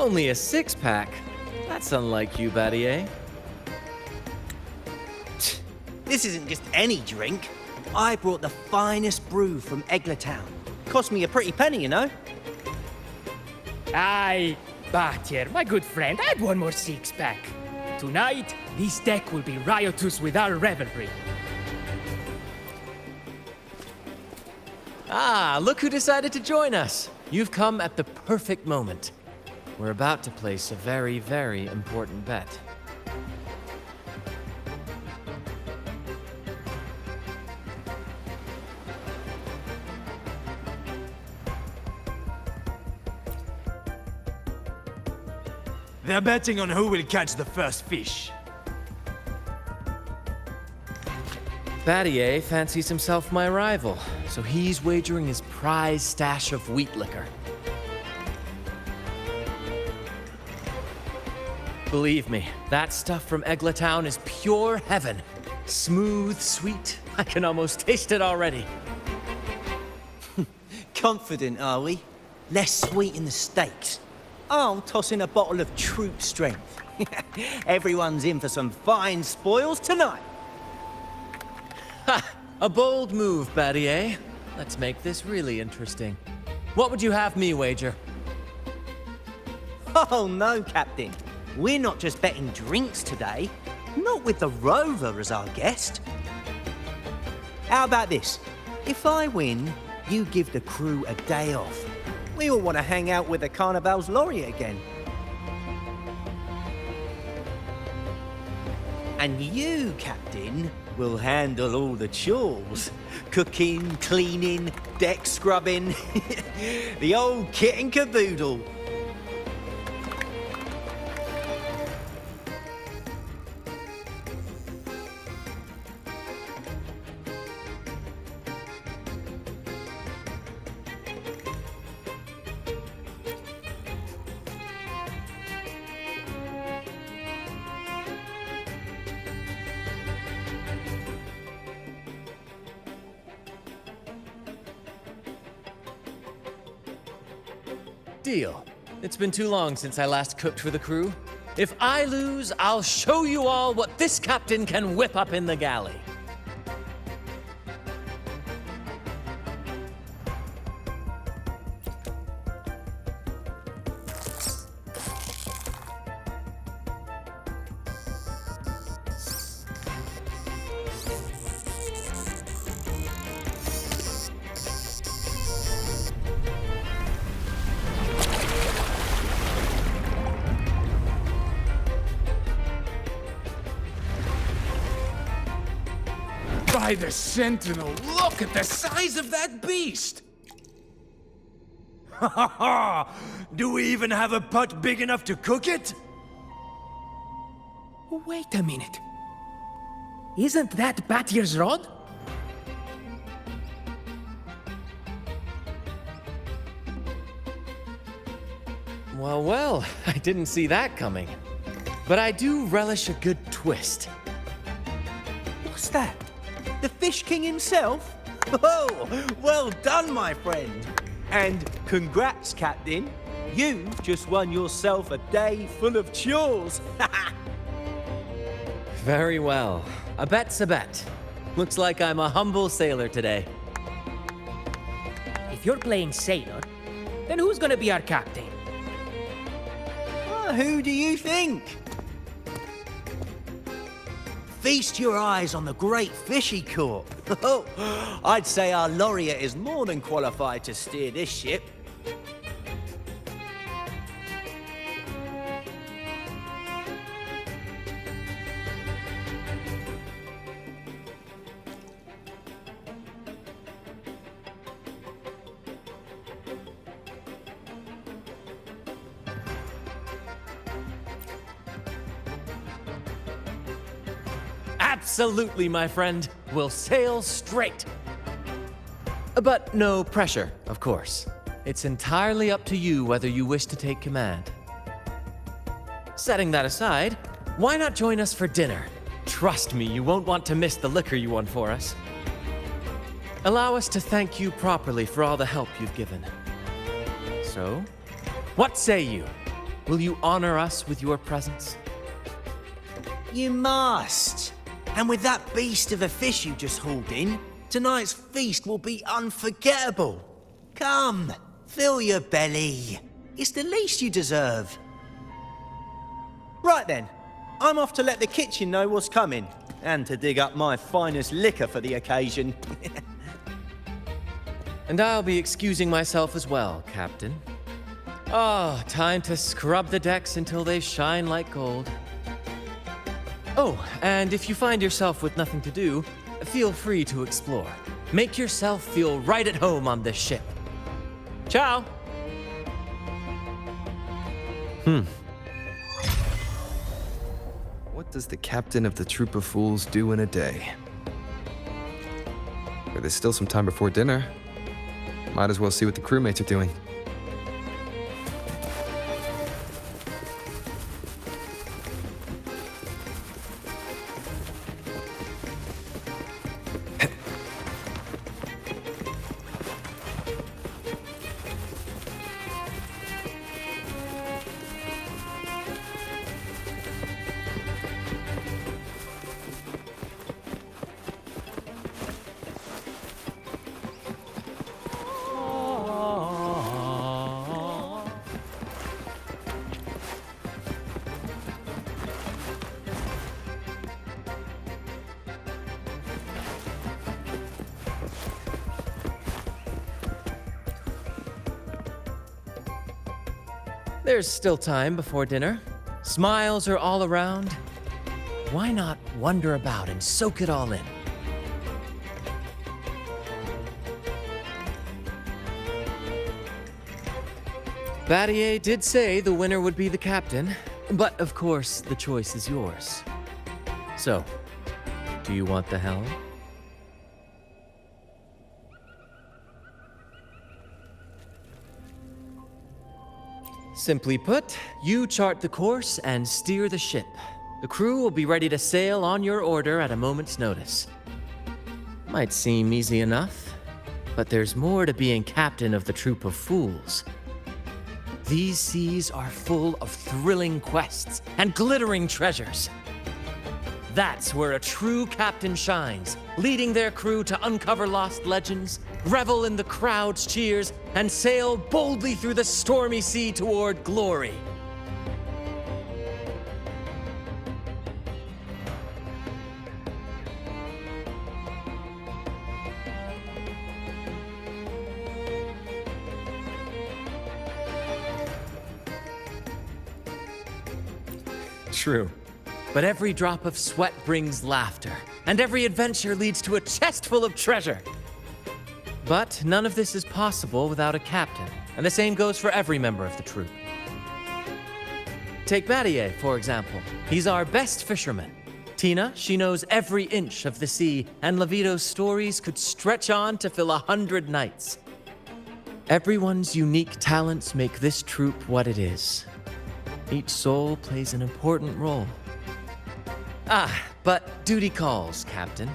Only a six-pack? That's unlike you, Battier. This isn't just any drink. I brought the finest brew from Town. Cost me a pretty penny, you know. Aye, Battier, my good friend, add one more six-pack. Tonight, this deck will be riotous with our revelry. Ah, look who decided to join us. You've come at the perfect moment. We're about to place a very, very important bet. They're betting on who will catch the first fish. Battier fancies himself my rival, so he's wagering his prize stash of wheat liquor. Believe me, that stuff from Town is pure heaven. Smooth, sweet. I can almost taste it already. Confident, are we? Less sweet in the steaks. I'll toss in a bottle of troop strength. Everyone's in for some fine spoils tonight. Ha! A bold move, Battier. Let's make this really interesting. What would you have me wager? Oh no, Captain. We're not just betting drinks today. Not with the Rover as our guest. How about this? If I win, you give the crew a day off. We all want to hang out with the Carnival's laureate again. And you, Captain, will handle all the chores. Cooking, cleaning, deck scrubbing. The old kit and caboodle. Deal. It's been too long since I last cooked for the crew. If I lose, I'll show you all what this captain can whip up in the galley. By the Sentinel, look at the size of that beast! Ha ha ha! Do we even have a pot big enough to cook it? Wait a minute. Isn't that Battier's rod? Well, well, I didn't see that coming. But I do relish a good twist. What's that? The Fish King himself? Oh, well done, my friend. And congrats, Captain. You've just won yourself a day full of chores. Very well. A bet's a bet. Looks like I'm a humble sailor today. If you're playing sailor, then who's gonna be our captain? Who do you think? Feast your eyes on the great fish he caught. Oh, I'd say our laureate is more than qualified to steer this ship. Absolutely, my friend. We'll sail straight. But no pressure, of course. It's entirely up to you whether you wish to take command. Setting that aside, why not join us for dinner? Trust me, you won't want to miss the liquor you won for us. Allow us to thank you properly for all the help you've given. So, what say you? Will you honor us with your presence? You must. And with that beast of a fish you just hauled in, tonight's feast will be unforgettable. Come, fill your belly. It's the least you deserve. Right then, I'm off to let the kitchen know what's coming, and to dig up my finest liquor for the occasion. And I'll be excusing myself as well, Captain. Oh, time to scrub the decks until they shine like gold. Oh, and if you find yourself with nothing to do, feel free to explore. Make yourself feel right at home on this ship. Ciao! What does the captain of the troop of fools do in a day? Well, there's still some time before dinner. Might as well see what the crewmates are doing. There's still time before dinner. Smiles are all around. Why not wander about and soak it all in? Battier did say the winner would be the captain, but of course the choice is yours. So, do you want the helm? Simply put, you chart the course and steer the ship. The crew will be ready to sail on your order at a moment's notice. Might seem easy enough, but there's more to being captain of the troop of fools. These seas are full of thrilling quests and glittering treasures. That's where a true captain shines, leading their crew to uncover lost legends, revel in the crowd's cheers, and sail boldly through the stormy sea toward glory. True. But every drop of sweat brings laughter, and every adventure leads to a chest full of treasure. But none of this is possible without a captain, and the same goes for every member of the troop. Take Battier, for example. He's our best fisherman. Tina, she knows every inch of the sea, and Levito's stories could stretch on to fill 100 nights. Everyone's unique talents make this troop what it is. Each soul plays an important role. Ah, but duty calls, Captain.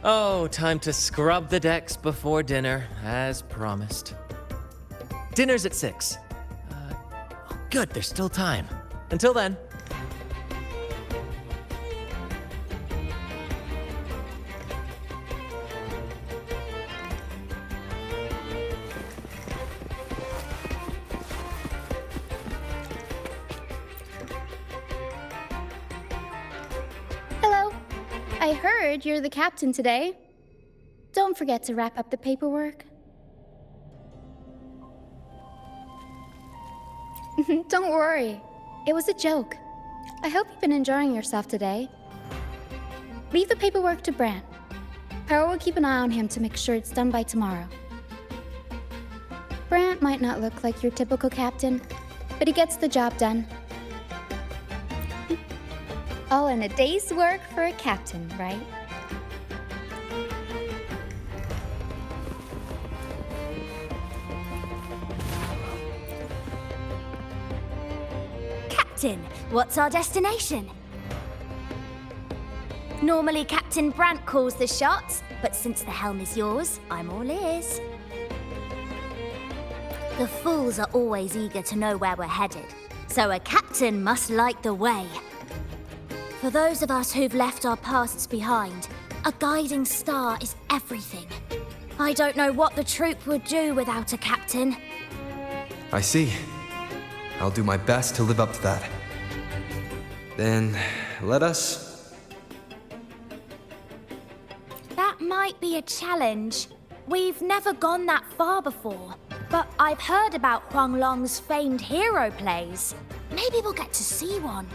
Oh, time to scrub the decks before dinner, as promised. Dinner's at 6. Oh, good, there's still time. Until then. I heard you're the captain today. Don't forget to wrap up the paperwork. Don't worry. It was a joke. I hope you've been enjoying yourself today. Leave the paperwork to Brant. Power will keep an eye on him to make sure it's done by tomorrow. Brant might not look like your typical captain, but he gets the job done. All in a day's work for a captain, right? Captain, what's our destination? Normally Captain Brant calls the shots, but since the helm is yours, I'm all ears. The fools are always eager to know where we're headed, so a captain must light the way. For those of us who've left our pasts behind, a guiding star is everything. I don't know what the troop would do without a captain. I see. I'll do my best to live up to that. Then, let us... That might be a challenge. We've never gone that far before, but I've heard about Huang Long's famed hero plays. Maybe we'll get to see one.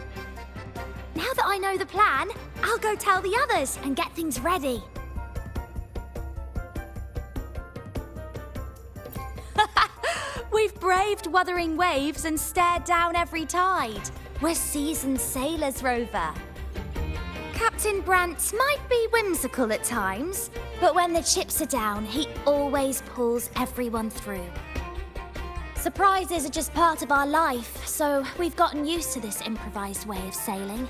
Now that I know the plan, I'll go tell the others and get things ready. We've braved Wuthering waves and stared down every tide. We're seasoned sailors, Rover. Captain Brant might be whimsical at times, but when the chips are down, he always pulls everyone through. Surprises are just part of our life, so we've gotten used to this improvised way of sailing.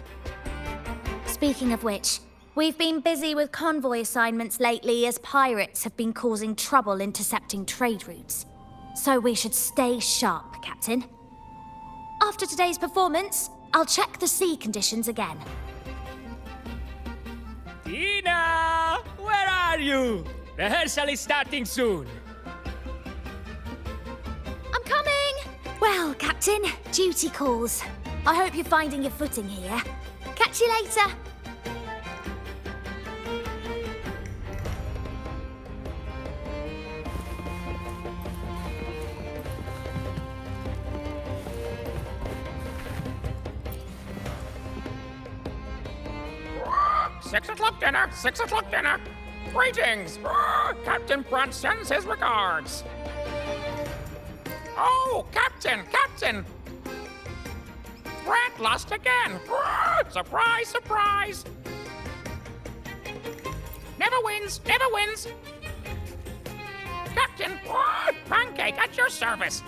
Speaking of which, we've been busy with convoy assignments lately as pirates have been causing trouble intercepting trade routes. So we should stay sharp, Captain. After today's performance, I'll check the sea conditions again. Tina! Where are you? Rehearsal is starting soon. I'm coming! Well, Captain, duty calls. I hope you're finding your footing here. Catch you later. Dinner, 6 o'clock dinner. Greetings! Captain Brant sends his regards. Oh, Captain! Brant lost again. Surprise, surprise! Never wins! Captain, pancake at your service!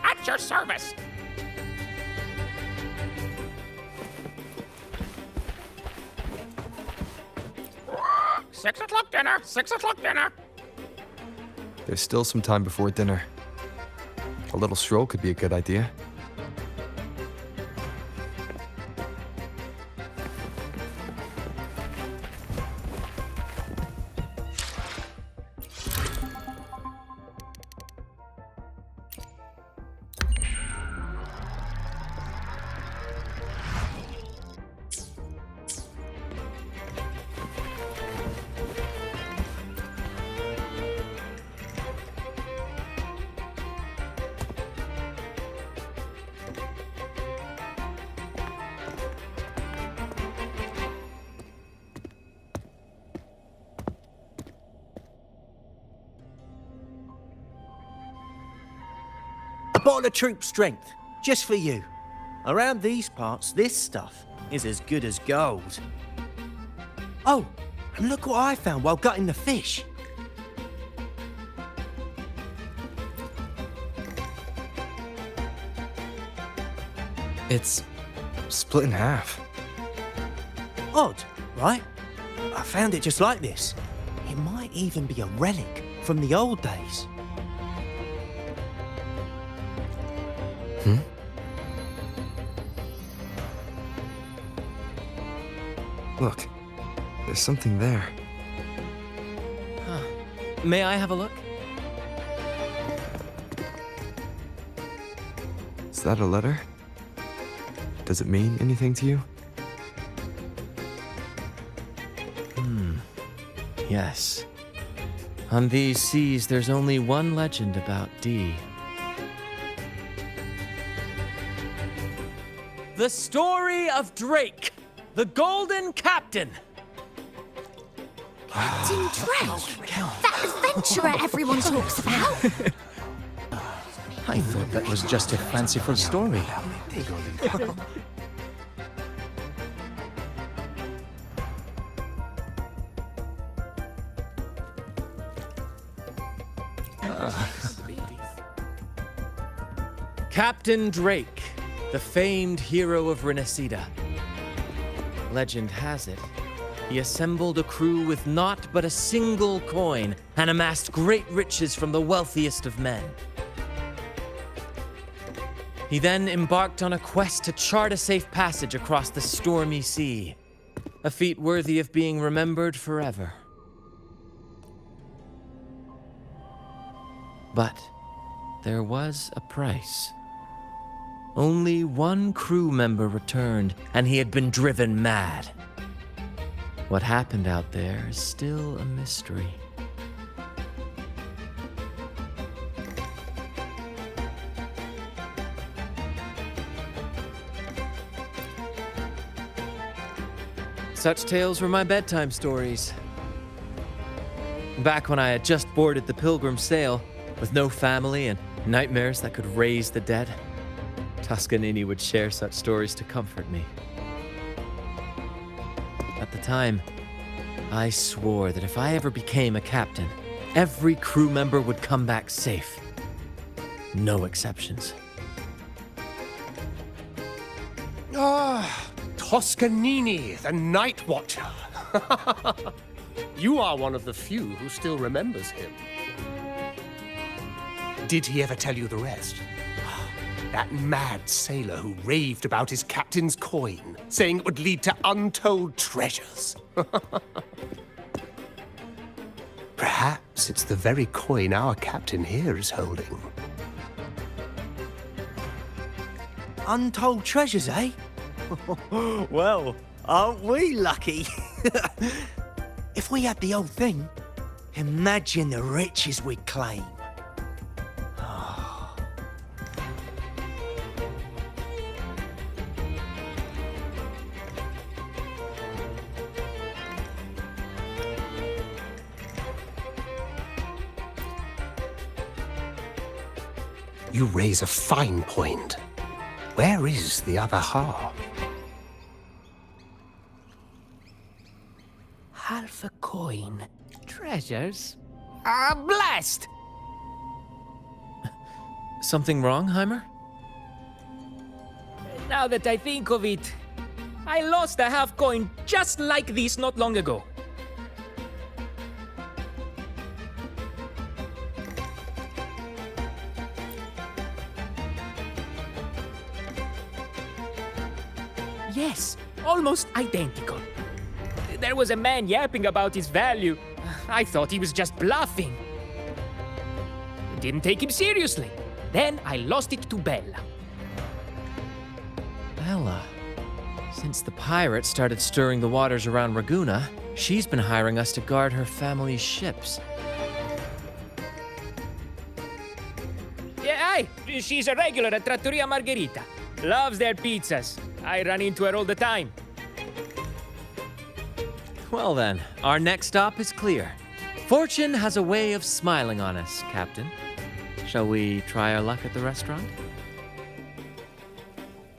6 o'clock dinner. There's still some time before dinner. A little stroll could be a good idea. A bottle of troop strength, just for you. Around these parts, this stuff is as good as gold. Oh, and look what I found while gutting the fish. It's split in half. Odd, right? I found it just like this. It might even be a relic from the old days. Look, there's something there. May I have a look? Is that a letter? Does it mean anything to you? Yes. On these seas, there's only one legend about Dee. The story of Drake, the Golden Captain. Captain Drake? That adventurer everyone talks about? I thought that was just a fanciful story. Captain Drake, the famed hero of Renacida. Legend has it, he assembled a crew with naught but a single coin and amassed great riches from the wealthiest of men. He then embarked on a quest to chart a safe passage across the stormy sea. A feat worthy of being remembered forever. But there was a price. Only one crew member returned, and he had been driven mad. What happened out there is still a mystery. Such tales were my bedtime stories. Back when I had just boarded the Pilgrim sail, with no family and nightmares that could raise the dead, Toscanini would share such stories to comfort me. At the time, I swore that if I ever became a captain, every crew member would come back safe. No exceptions. Ah, Toscanini, the Night Watcher. You are one of the few who still remembers him. Did he ever tell you the rest? That mad sailor who raved about his captain's coin, saying it would lead to untold treasures. Perhaps it's the very coin our captain here is holding. Untold treasures, eh? Well, aren't we lucky? If we had the old thing, imagine the riches we'd claim. You raise a fine point. Where is the other half? Half a coin. Treasures? Ah, blast! Something wrong, Heimer? Now that I think of it, I lost a half coin just like this not long ago. Yes, almost identical. There was a man yapping about his value. I thought he was just bluffing. Didn't take him seriously. Then I lost it to Bella. Bella. Since the pirates started stirring the waters around Raguna, she's been hiring us to guard her family's ships. Yeah, aye. She's a regular at Trattoria Margherita. Loves their pizzas. I run into her all the time. Well then, our next stop is clear. Fortune has a way of smiling on us, Captain. Shall we try our luck at the restaurant?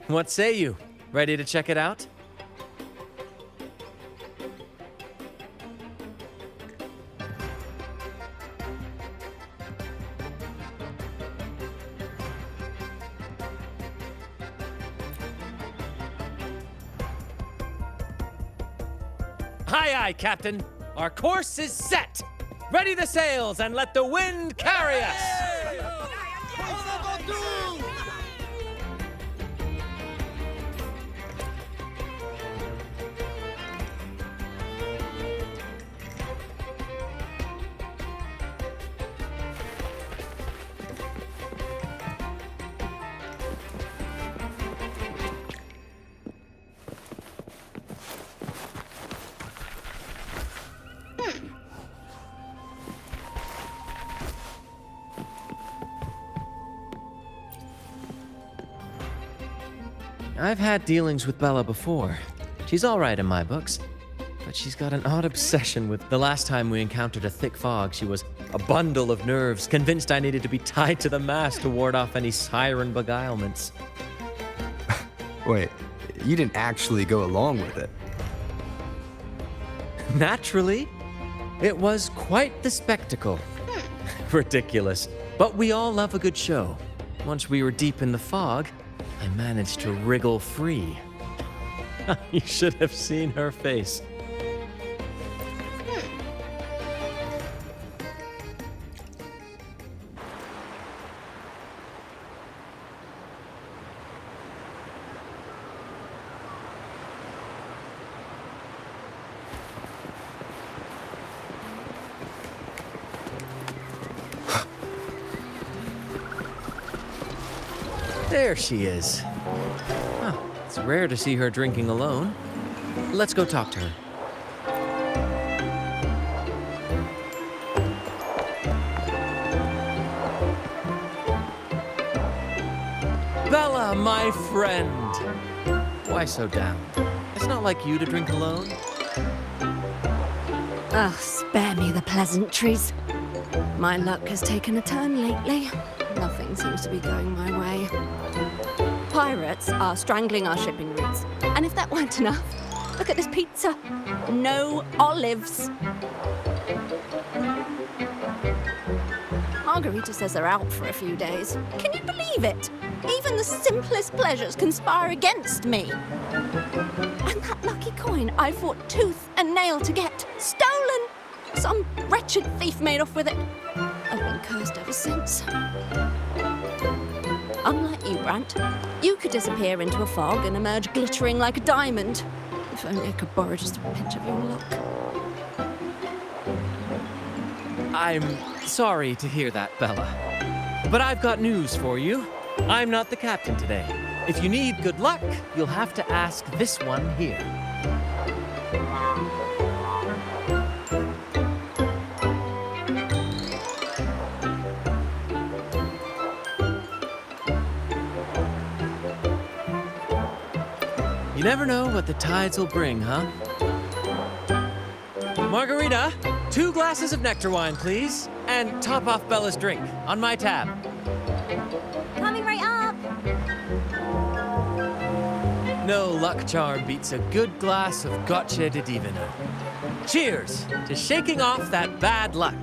What say you? Ready to check it out? Aye, aye, Captain. Our course is set. Ready the sails and let the wind carry us. I've had dealings with Bella before. She's all right in my books, but she's got an odd obsession with the last time we encountered a thick fog. She was a bundle of nerves, convinced I needed to be tied to the mast to ward off any siren beguilements. Wait, you didn't actually go along with it? Naturally. It was quite the spectacle. Ridiculous. But we all love a good show. Once we were deep in the fog, I managed to wriggle free. You should have seen her face. There she is. Huh, it's rare to see her drinking alone. Let's go talk to her. Bella, my friend! Why so down? It's not like you to drink alone. Oh, spare me the pleasantries. My luck has taken a turn lately. Nothing seems to be going my way. Pirates are strangling our shipping routes. And if that weren't enough, look at this pizza. No olives. Margarita says they're out for a few days. Can you believe it? Even the simplest pleasures conspire against me. And that lucky coin I fought tooth and nail to get, stolen! Some wretched thief made off with it. I've been cursed ever since. Unlike you, Brant, you could disappear into a fog and emerge glittering like a diamond. If only I could borrow just a pinch of your luck. I'm sorry to hear that, Bella. But I've got news for you. I'm not the captain today. If you need good luck, you'll have to ask this one here. You never know what the tides will bring, huh? Margarita, 2 glasses of nectar wine, please. And top off Bella's drink on my tab. Coming right up. No luck charm beats a good glass of gotcha de divino. Cheers to shaking off that bad luck.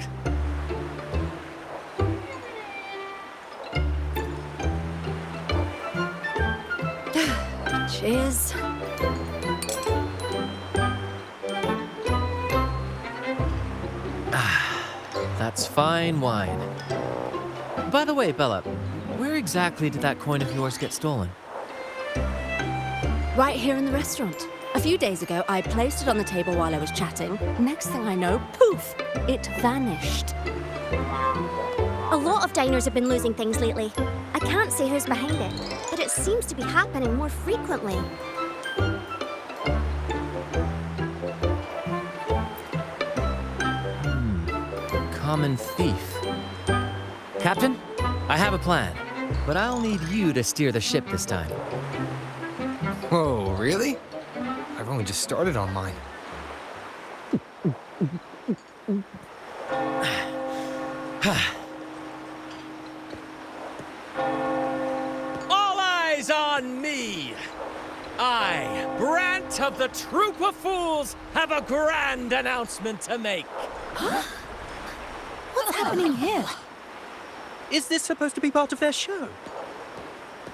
Cheers. That's fine wine. By the way, Bella, where exactly did that coin of yours get stolen? Right here in the restaurant. A few days ago, I placed it on the table while I was chatting. Next thing I know, poof, it vanished. A lot of diners have been losing things lately. I can't say who's behind it, but it seems to be happening more frequently. Common thief. Captain, I have a plan, but I'll need you to steer the ship this time. Whoa, really? I've only just started on mine. All eyes on me! I, Brant of the Troop of Fools, have a grand announcement to make. What's happening here? Is this supposed to be part of their show?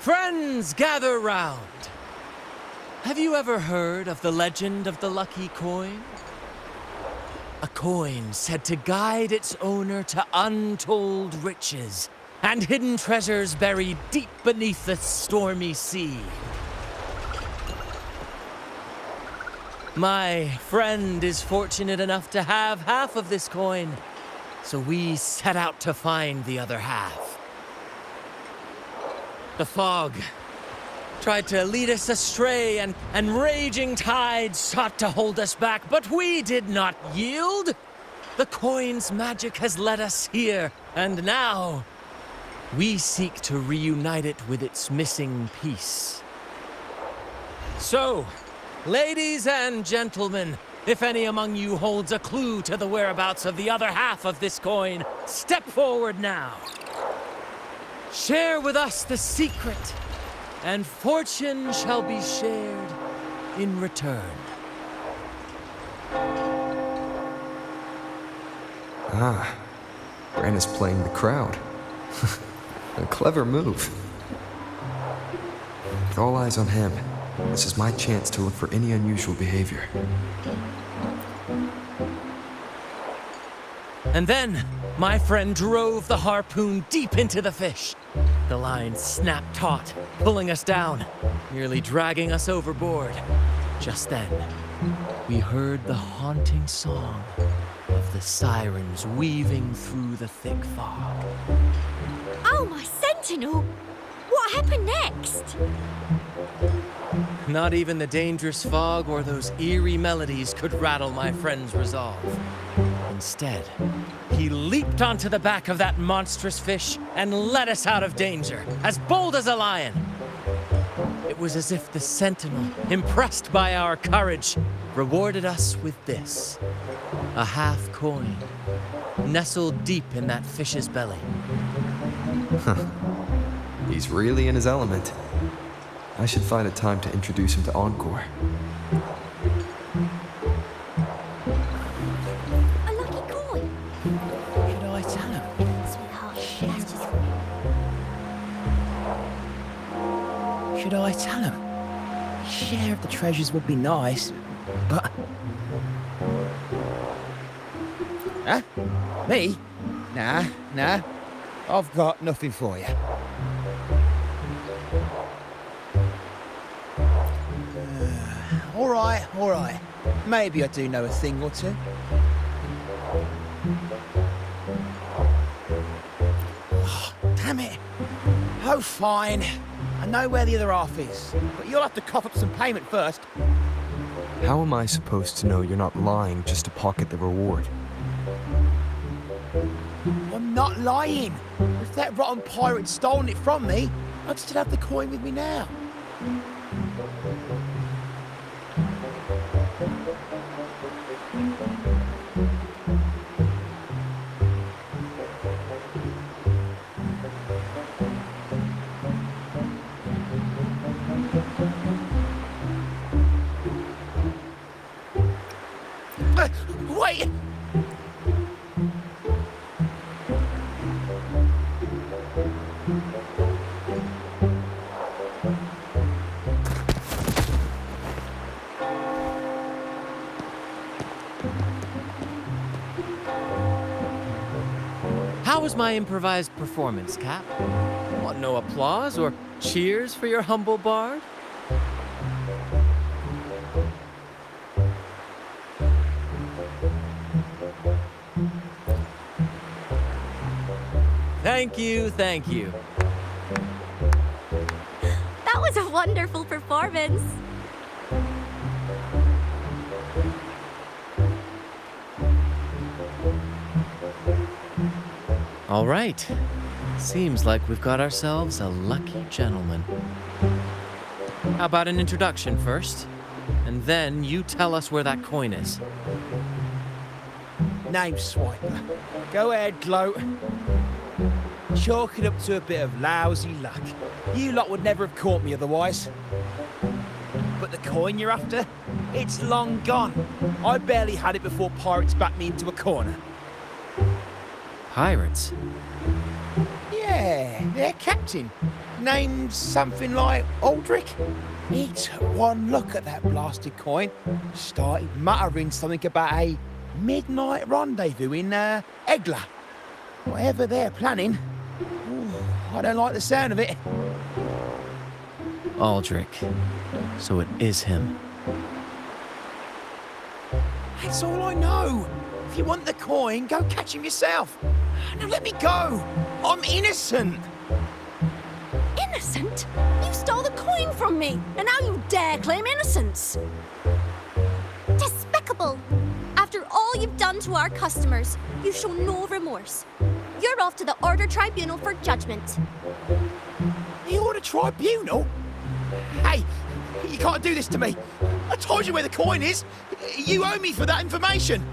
Friends, gather round. Have you ever heard of the legend of the lucky coin? A coin said to guide its owner to untold riches and hidden treasures buried deep beneath the stormy sea. My friend is fortunate enough to have half of this coin, so we set out to find the other half. The fog tried to lead us astray, and raging tides sought to hold us back, but we did not yield. The coin's magic has led us here, and now we seek to reunite it with its missing piece. So, ladies and gentlemen, if any among you holds a clue to the whereabouts of the other half of this coin, step forward now. Share with us the secret, and fortune shall be shared in return. Ah, Brant is playing the crowd. A clever move. With all eyes on him, this is my chance to look for any unusual behavior. And then, my friend drove the harpoon deep into the fish. The line snapped taut, pulling us down, nearly dragging us overboard. Just then, we heard the haunting song of the sirens weaving through the thick fog. Oh, my sentinel! What happened next? Not even the dangerous fog or those eerie melodies could rattle my friend's resolve. Instead, he leaped onto the back of that monstrous fish and led us out of danger, as bold as a lion. It was as if the sentinel, impressed by our courage, rewarded us with this: a half coin, nestled deep in that fish's belly. He's really in his element. I should find a time to introduce him to Encore. A lucky coin. Should I tell him? Sweetheart, that's just for you. Should I tell him? Share of the treasures would be nice, but... Huh? Me? Nah. I've got nothing for you. All right. Maybe I do know a thing or two. Oh, damn it. Oh, fine. I know where the other half is, but you'll have to cough up some payment first. How am I supposed to know you're not lying just to pocket the reward? I'm not lying. If that rotten pirate'd stolen it from me, I'd still have the coin with me now. Wait! How was my improvised performance, Cap? Want no applause or cheers for your humble bard? Thank you. That was a wonderful performance. All right. Seems like we've got ourselves a lucky gentleman. How about an introduction first? And then you tell us where that coin is. Name swiper. Go ahead, gloat. Chalk it up to a bit of lousy luck. You lot would never have caught me otherwise. But the coin you're after? It's long gone. I barely had it before pirates backed me into a corner. Pirates? Yeah, their captain. Named something like Aldrich. He took one look at that blasted coin, started muttering something about a midnight rendezvous in Egla. Whatever they're planning. Ooh, I don't like the sound of it. Aldrich. So it is him. That's all I know. If you want the coin, go catch him yourself. Now let me go. I'm innocent. Innocent? You stole the coin from me, and now you dare claim innocence. Despicable! After all you've done to our customers, you show no remorse. You're off to the Order Tribunal for judgment. The Order Tribunal? Hey, you can't do this to me. I told you where the coin is. You owe me for that information.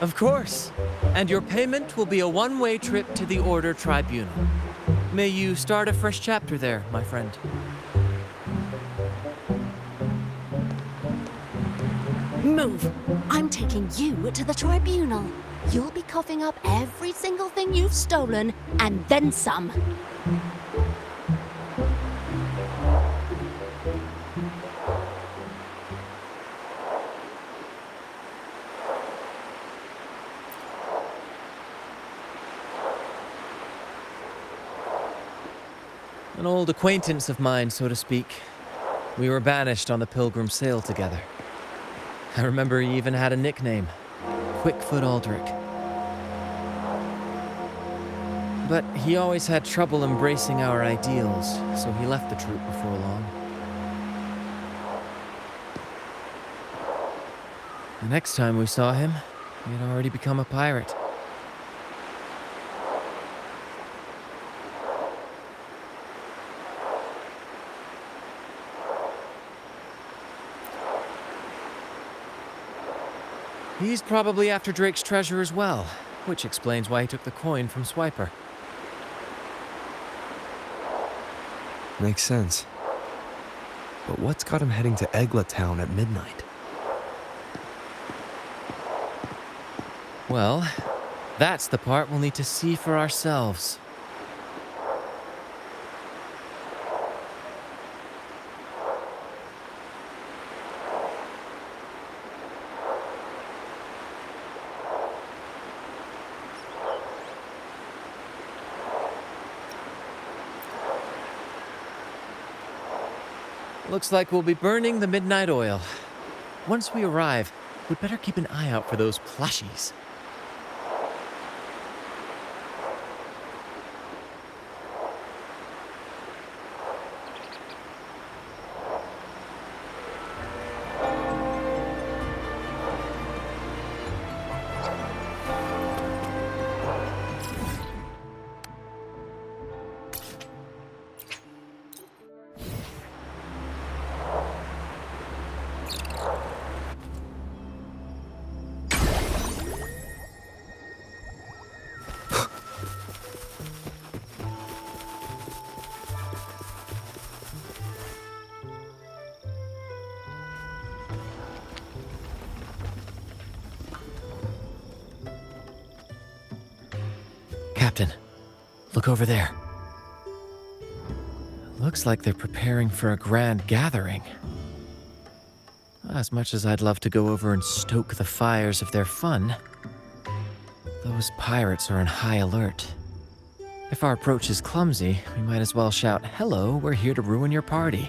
Of course. And your payment will be a one-way trip to the Order Tribunal. May you start a fresh chapter there, my friend. Move. I'm taking you to the tribunal. You'll be coughing up every single thing you've stolen, and then some. An old acquaintance of mine, so to speak. We were banished on the Pilgrim sail together. I remember he even had a nickname, Quickfoot Aldrich. But he always had trouble embracing our ideals, so he left the troop before long. The next time we saw him, he had already become a pirate. He's probably after Drake's treasure as well, which explains why he took the coin from Swiper. Makes sense. But what's got him heading to Egla Town at midnight? Well, that's the part we'll need to see for ourselves. Looks like we'll be burning the midnight oil. Once we arrive, we'd better keep an eye out for those plushies. Captain, look over there. Looks like they're preparing for a grand gathering. As much as I'd love to go over and stoke the fires of their fun, those pirates are on high alert. If our approach is clumsy, we might as well shout, "Hello, we're here to ruin your party."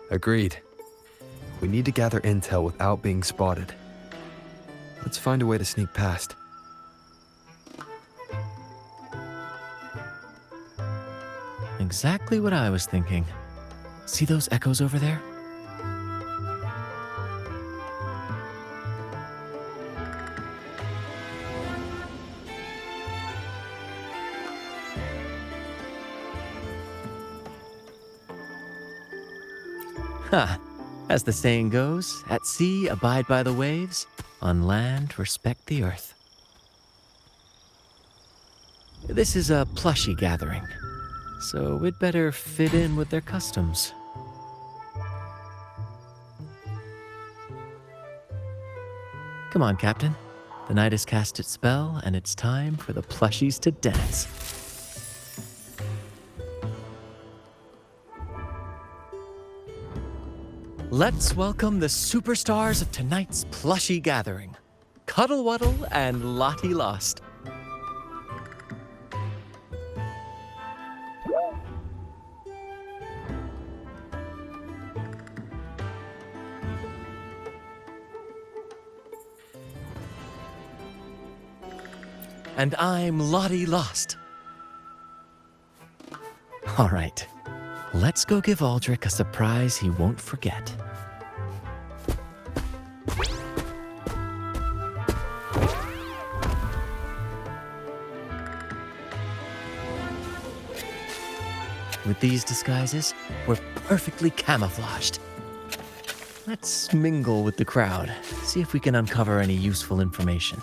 Agreed. We need to gather intel without being spotted. Let's find a way to sneak past. Exactly what I was thinking. See those echoes over there? Ha! As the saying goes, at sea abide by the waves, on land respect the earth. This is a plushie gathering, so we'd better fit in with their customs. Come on, Captain. The night has cast its spell, and it's time for the plushies to dance. Let's welcome the superstars of tonight's plushie gathering, Cuddle Wuddle and Lottie Lost. And I'm Lottie Lost. All right, let's go give Aldrich a surprise he won't forget. With these disguises, we're perfectly camouflaged. Let's mingle with the crowd, see if we can uncover any useful information.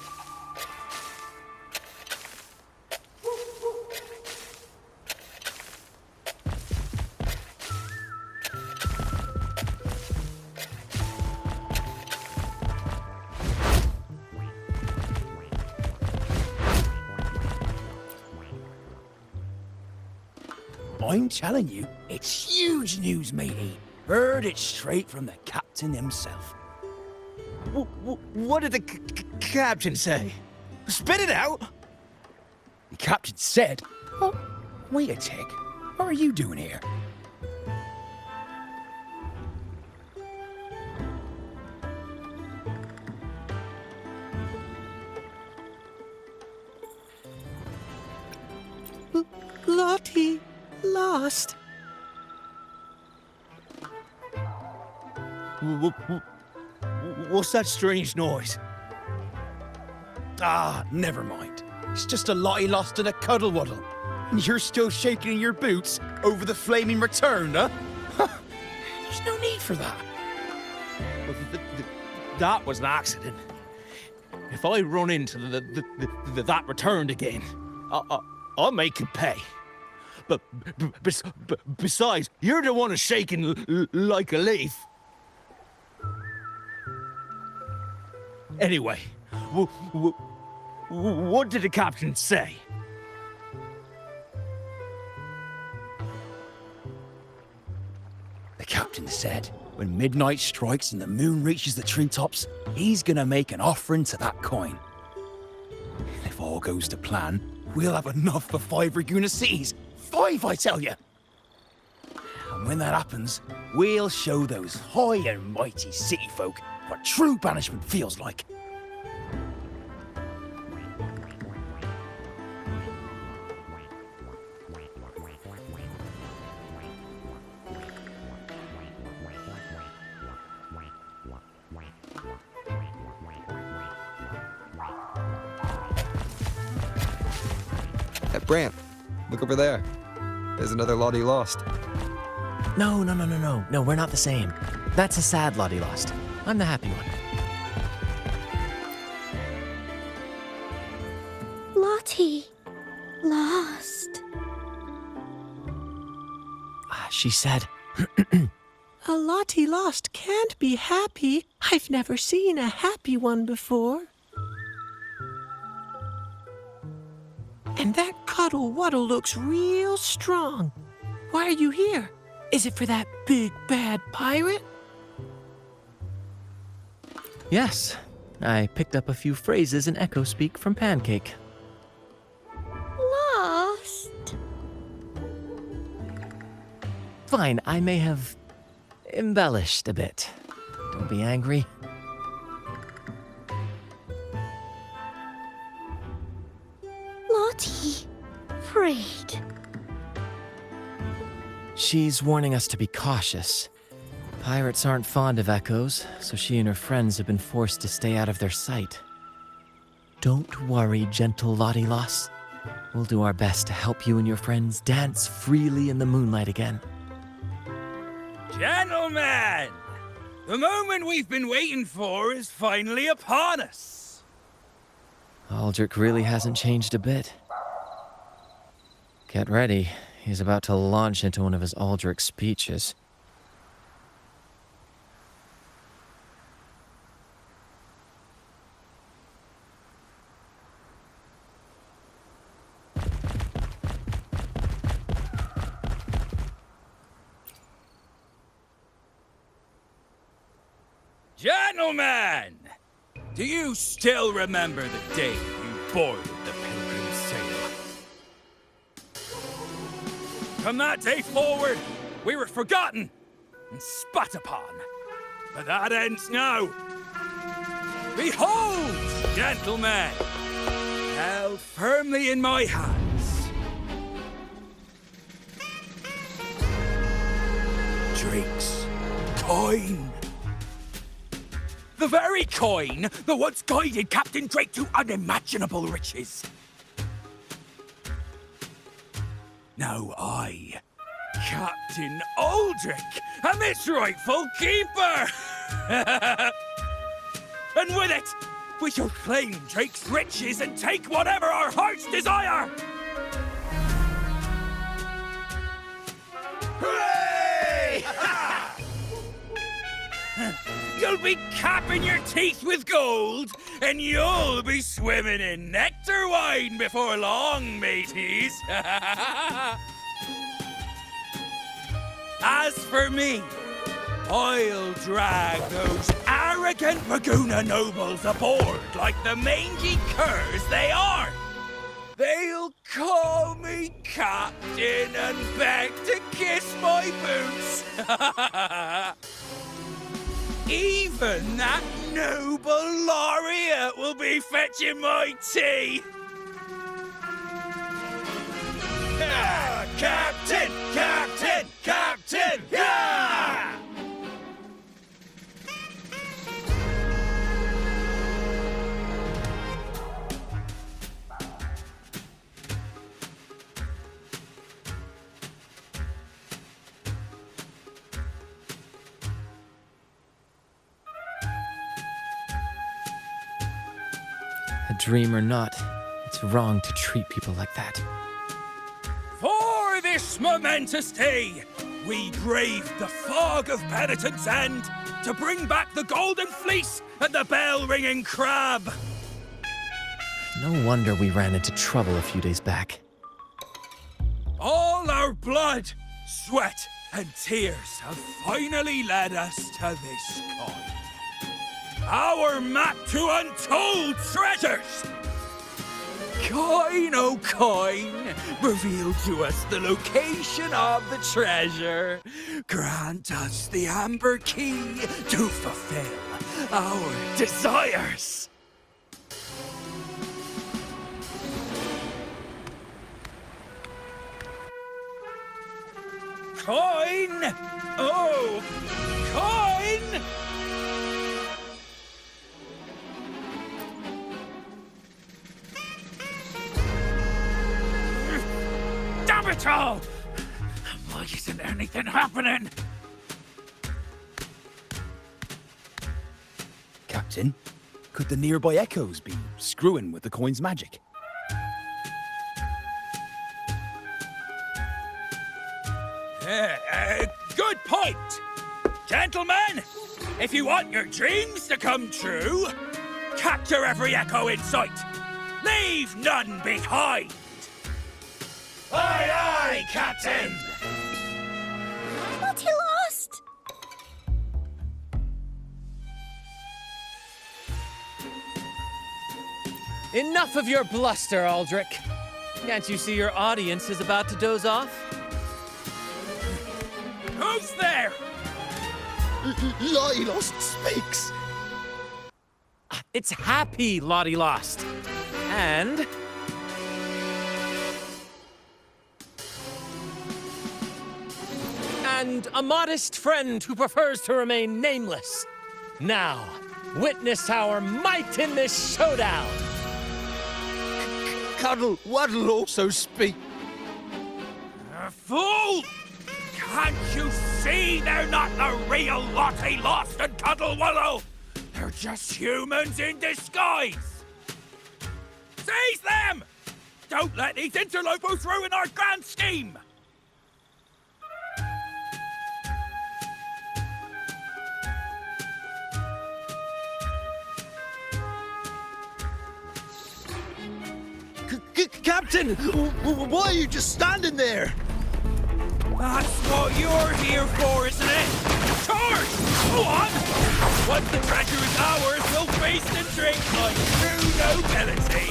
I'm telling you, it's huge news, matey. Heard it straight from the captain himself. What did the captain say? Spit it out! The captain said, "Oh, wait a tick. What are you doing here?" Lottie lost. What's that strange noise? Ah, never mind. It's just a Lottie lost in a cuddle waddle. And you're still shaking in your boots over the flaming return, huh? There's no need for that. That was an accident. If I run into that returned again, I'll make it pay. But besides, you're the one who's shaking like a leaf. Anyway, what did the captain say? The captain said when midnight strikes and the moon reaches the treetops, he's gonna make an offering to that coin. And if all goes to plan, we'll have enough for 5 Raguna cities. 5, I tell you! And when that happens, we'll show those high and mighty city folk what true banishment feels like. Brant, look over there. There's another Lottie lost. No, we're not the same. That's a sad Lottie lost. I'm the happy one. Lottie lost. She said, A Lottie lost can't be happy. I've never seen a happy one before. And that cuddle-waddle looks real strong. Why are you here? Is it for that big, bad pirate? yes, I picked up a few phrases in Echo Speak from Pancake. Lost. Fine, I may have embellished a bit. Don't be angry. Lottie. Afraid. She's warning us to be cautious. Pirates aren't fond of echoes, so she and her friends have been forced to stay out of their sight. Don't worry, gentle Lottie Lost. We'll do our best to help you and your friends dance freely in the moonlight again. Gentlemen! The moment we've been waiting for is finally upon us. Aldrich really hasn't changed a bit. Get ready. He's about to launch into one of his Aldrich speeches. Gentlemen! Do you still remember the day you boarded the Pilgrim Sailor? From that day forward, we were forgotten and spat upon. But that ends now. Behold, gentlemen, held firmly in my hands, Drake's coin. The very coin that once guided Captain Drake to unimaginable riches. Now I, Captain Aldrich, am its rightful keeper! And with it, we shall claim Drake's riches and take whatever our hearts desire! Hooray! You'll be capping your teeth with gold, and you'll be swimming in nectar wine before long, mateys. As for me, I'll drag those arrogant Laguna nobles aboard like the mangy curs they are. They'll call me captain and beg to kiss my boots. Even that noble laureate will be fetching my tea. Captain! Captain! Captain! Yeah! A dream or not, it's wrong to treat people like that. For this momentous day, we braved the fog of penitence and to bring back the golden fleece and the bell-ringing crab. No wonder we ran into trouble a few days back. All our blood, sweat, and tears have finally led us to this coin. Our map to untold treasures! Coin, oh coin, reveal to us the location of the treasure. Grant us the amber key to fulfill our desires. Coin! Oh, coin! Damn it all! Why isn't anything happening? Captain, could the nearby echoes be screwing with the coin's magic? Good point! Gentlemen, if you want your dreams to come true, capture every echo in sight. Leave none behind! Aye, aye, Captain! But he lost! Enough of your bluster, Aldrich. Can't you see your audience is about to doze off? Who's there? Lottie Lost speaks! It's happy Lottie lost. And... a modest friend who prefers to remain nameless. Now, witness our might in this showdown. Cuddle Waddle also speak. Fool! Can't you see they're not the real Lottie Lost and Cuddle Wallow? They're just humans in disguise! Seize them! Don't let these interlopers ruin our grand scheme! Captain, why are you just standing there? That's what you're here for, isn't it? Charge! Go on! Once the treasure is ours, we'll feast and drink like true nobility.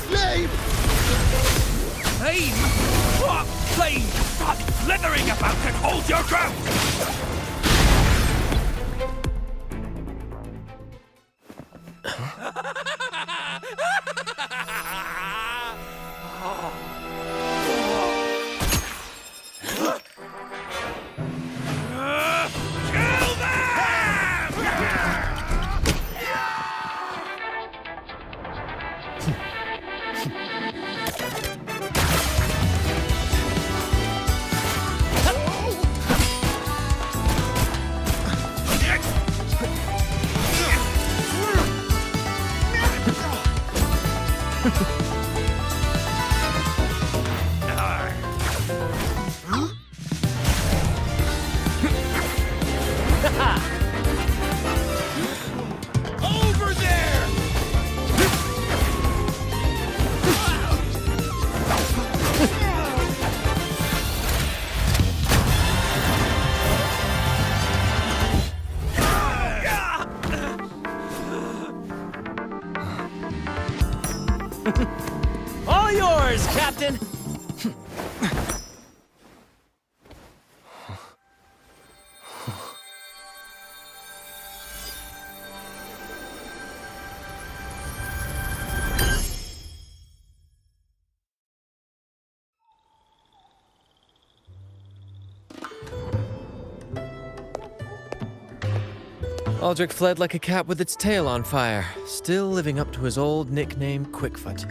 Flame! Flame? What flame? Stop slithering about and hold your ground! Kill them! Over there! All yours, Captain! Aldrich fled like a cat with its tail on fire, still living up to his old nickname, Quickfoot.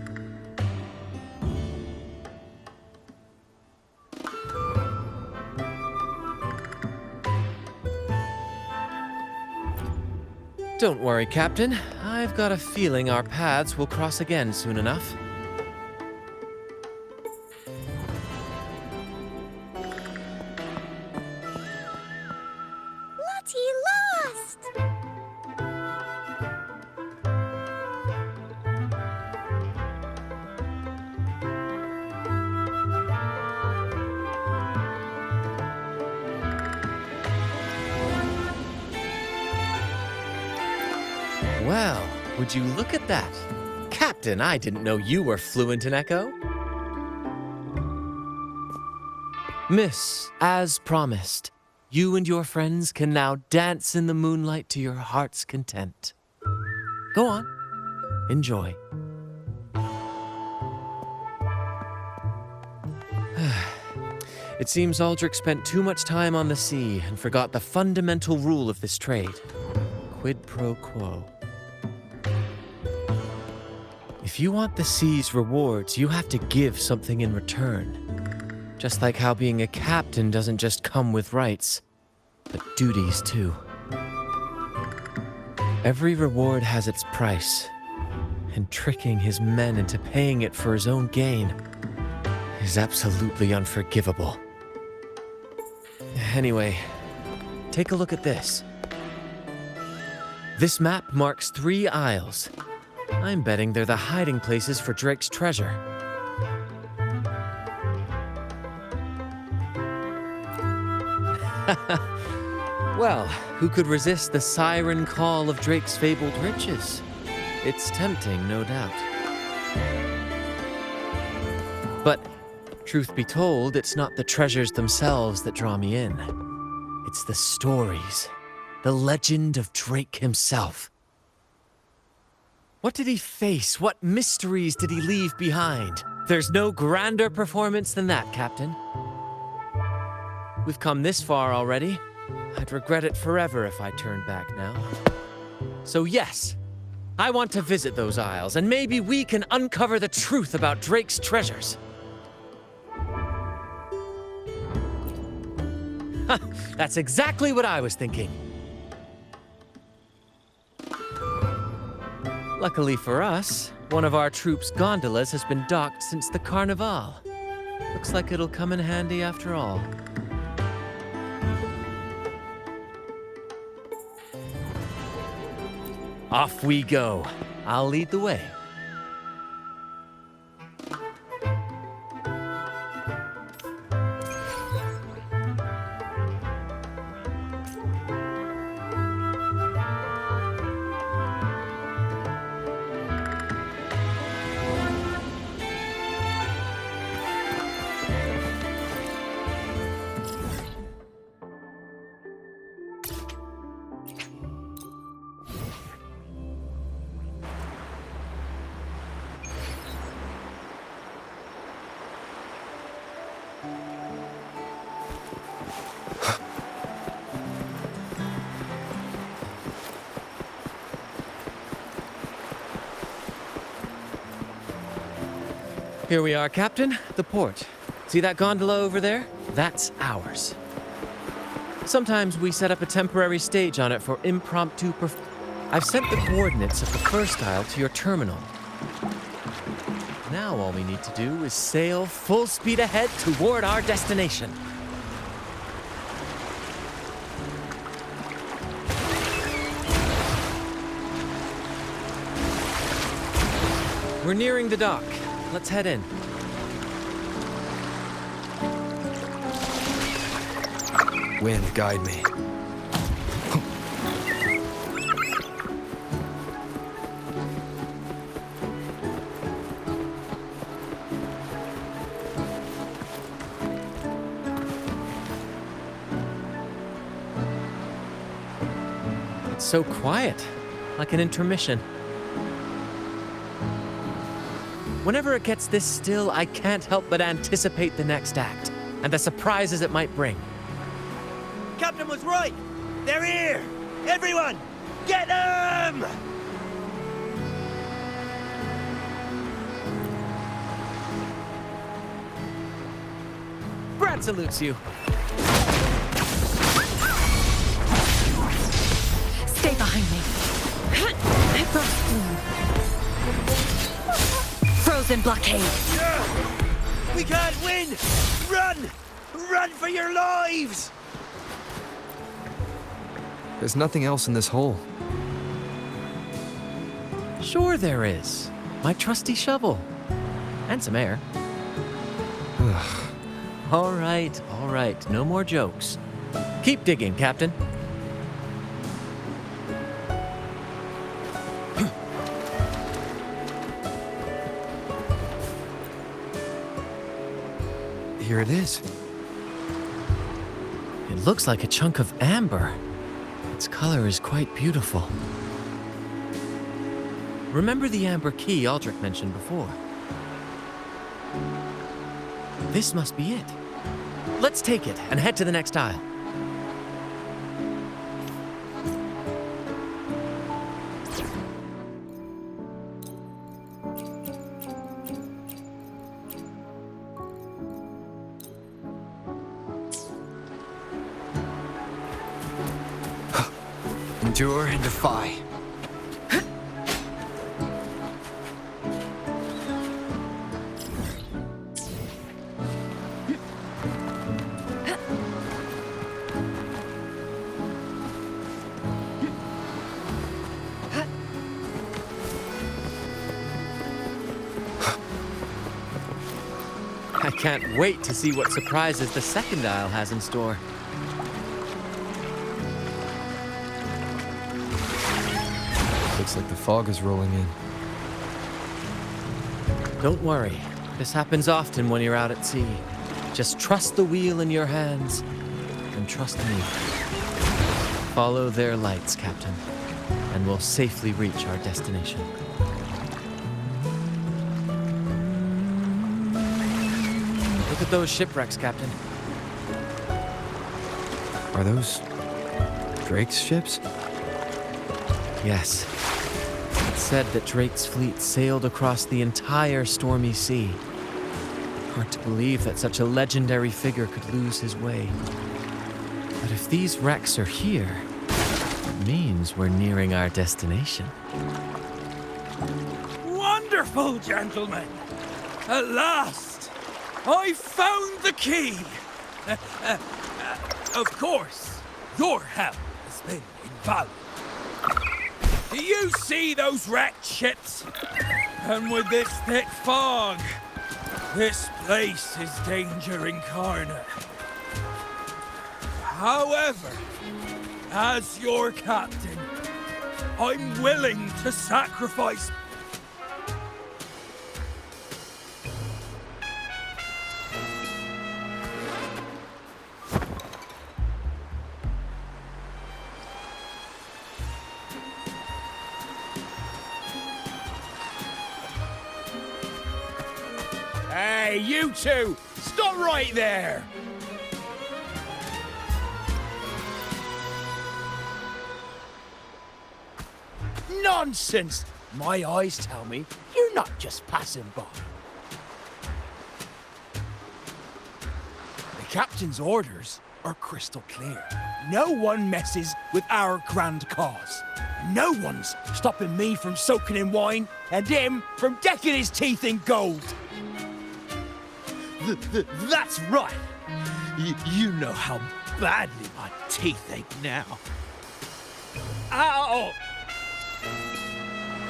Don't worry, Captain. I've got a feeling our paths will cross again soon enough. Lottie lost! Well, would you look at that? Captain, I didn't know you were fluent in Echo. Miss, as promised, you and your friends can now dance in the moonlight to your heart's content. Go on, enjoy. It seems Aldrich spent too much time on the sea and forgot the fundamental rule of this trade. Quid pro quo. If you want the sea's rewards, you have to give something in return. Just like how being a captain doesn't just come with rights, but duties too. Every reward has its price, and tricking his men into paying it for his own gain is absolutely unforgivable. Anyway, take a look at this. This map marks 3 isles. I'm betting they're the hiding places for Drake's treasure. Well, who could resist the siren call of Drake's fabled riches? It's tempting, no doubt. But, truth be told, it's not the treasures themselves that draw me in. It's the stories, the legend of Drake himself. What did he face? What mysteries did he leave behind? There's no grander performance than that, Captain. We've come this far already. I'd regret it forever if I turned back now. So yes, I want to visit those isles, and maybe we can uncover the truth about Drake's treasures. That's exactly what I was thinking. Luckily for us, one of our troops' gondolas has been docked since the Carnival. Looks like it'll come in handy after all. Off we go. I'll lead the way. Here we are, Captain. The port. See that gondola over there? That's ours. Sometimes we set up a temporary stage on it for impromptu I've sent the coordinates of the first isle to your terminal. Now all we need to do is sail full speed ahead toward our destination. We're nearing the dock. Let's head in. Wind, guide me. It's so quiet, like an intermission. Whenever it gets this still, I can't help but anticipate the next act, and the surprises it might bring. Captain was right! They're here! Everyone! Get him! Brant salutes you. Stay behind me. Frozen blockade. We can't win! Run! Run for your lives! There's nothing else in this hole. Sure there is. My trusty shovel. And some air. All right. No more jokes. Keep digging, Captain. Here it is. It looks like a chunk of amber. Its color is quite beautiful. Remember the amber key Aldrich mentioned before? This must be it. Let's take it and head to the next aisle. Endure and defy. I can't wait to see what surprises the second aisle has in store. Looks like the fog is rolling in. Don't worry. This happens often when you're out at sea. Just trust the wheel in your hands and trust me. Follow their lights, Captain, and we'll safely reach our destination. Look at those shipwrecks, Captain. Are those Drake's ships? Yes. It's said that Drake's fleet sailed across the entire stormy sea. Hard to believe that such a legendary figure could lose his way. But if these wrecks are here, it means we're nearing our destination. Wonderful, gentlemen! At last! I found the key! Of course, your help has been invaluable. Do you see those wrecked ships? And with this thick fog, this place is danger incarnate. However, as your captain, I'm willing to sacrifice. Hey, you two! Stop right there! Nonsense! My eyes tell me you're not just passing by. The captain's orders are crystal clear. No one messes with our grand cause. No one's stopping me from soaking in wine and him from decking his teeth in gold. That's right. You know how badly my teeth ache now. Ow!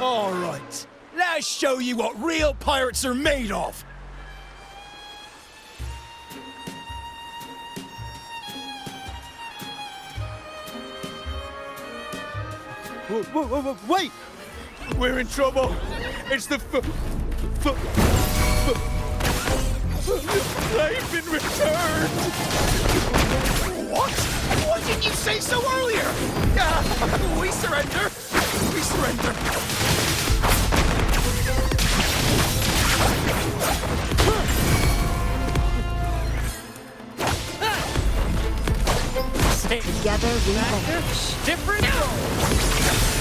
All right, let's show you what real pirates are made of. Wait! We're in trouble. It's the they've been returned. What? Why didn't you say so earlier? We surrender. We surrender. Together we vanish. Different.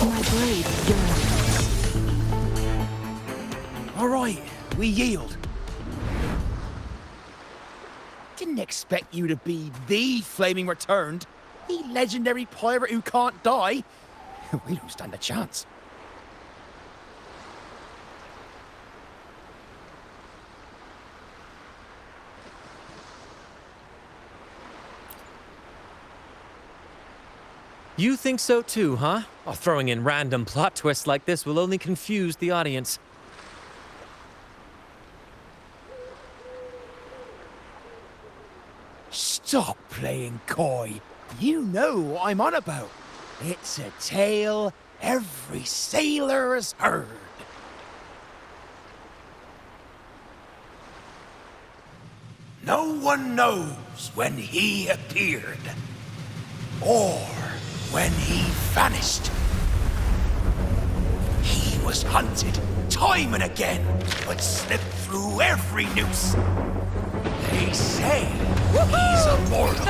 My blade yearns. All right, we yield. Didn't expect you to be the Flaming Returned, the legendary pirate who can't die. We don't stand a chance. You think so too, huh? Oh, throwing in random plot twists like this will only confuse the audience. Stop playing coy. You know what I'm on about. It's a tale every sailor has heard. No one knows when he appeared, or when he vanished. He was hunted time and again, but slipped through every noose. They say he's immortal,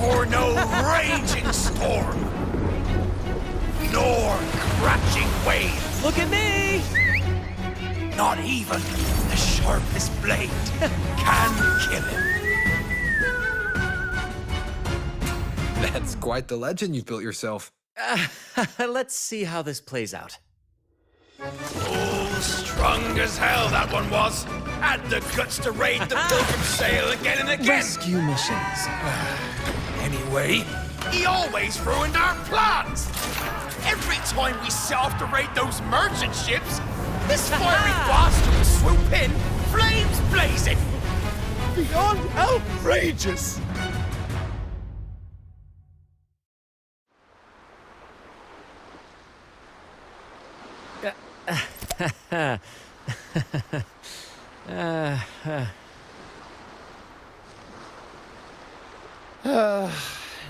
for no raging storm, nor crashing wave. Look at me! Not even the sharpest blade can kill him. That's quite the legend you've built yourself. Let's see how this plays out. Oh, strong as hell that one was. Had the guts to raid the Pilgrim Sail again and again. Rescue missions. Anyway, he always ruined our plans. Every time we set off to raid those merchant ships, this fiery bastard would swoop in, flames blazing. Beyond outrageous.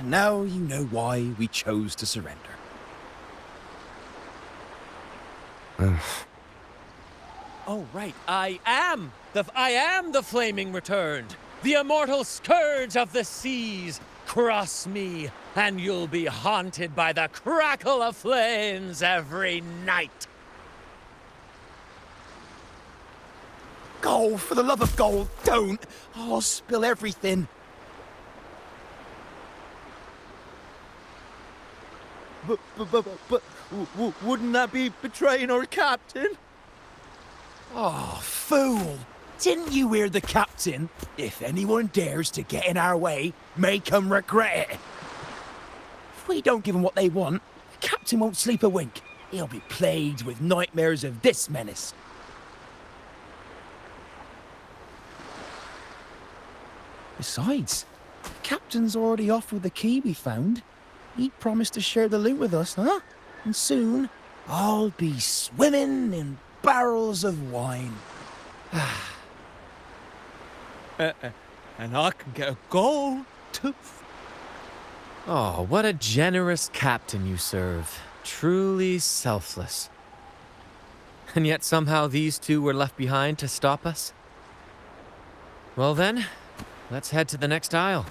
Now you know why we chose to surrender. Oh, right. I am the Flaming Returned, the immortal scourge of the seas. Cross me, and you'll be haunted by the crackle of flames every night. Gold, for the love of gold, don't! I'll spill everything. But wouldn't that be betraying our captain? Oh, fool! Didn't you hear the captain? If anyone dares to get in our way, make 'em regret it. If we don't give 'em what they want, the captain won't sleep a wink. He'll be plagued with nightmares of this menace. Besides, the captain's already offered the key we found. He promised to share the loot with us, huh? And soon, I'll be swimming in barrels of wine. And I can get a gold tooth. Oh, what a generous captain you serve. Truly selfless. And yet somehow these two were left behind to stop us? Well then, let's head to the next aisle.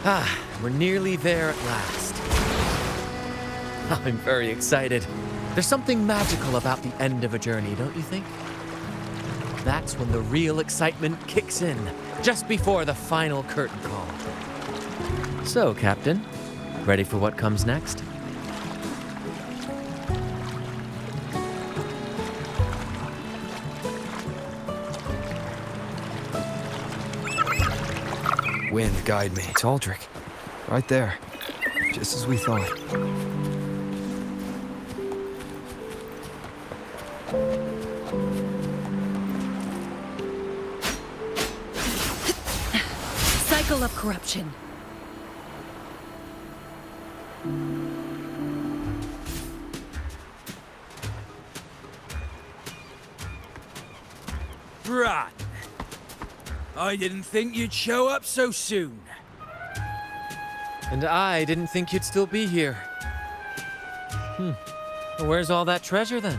Ah, we're nearly there at last. I'm very excited. There's something magical about the end of a journey, don't you think? That's when the real excitement kicks in, just before the final curtain call. So, Captain, ready for what comes next? Wind, guide me. It's Aldrich. Right there. Just as we thought. Cycle of corruption. Brant, I didn't think you'd show up so soon. And I didn't think you'd still be here. Where's all that treasure then?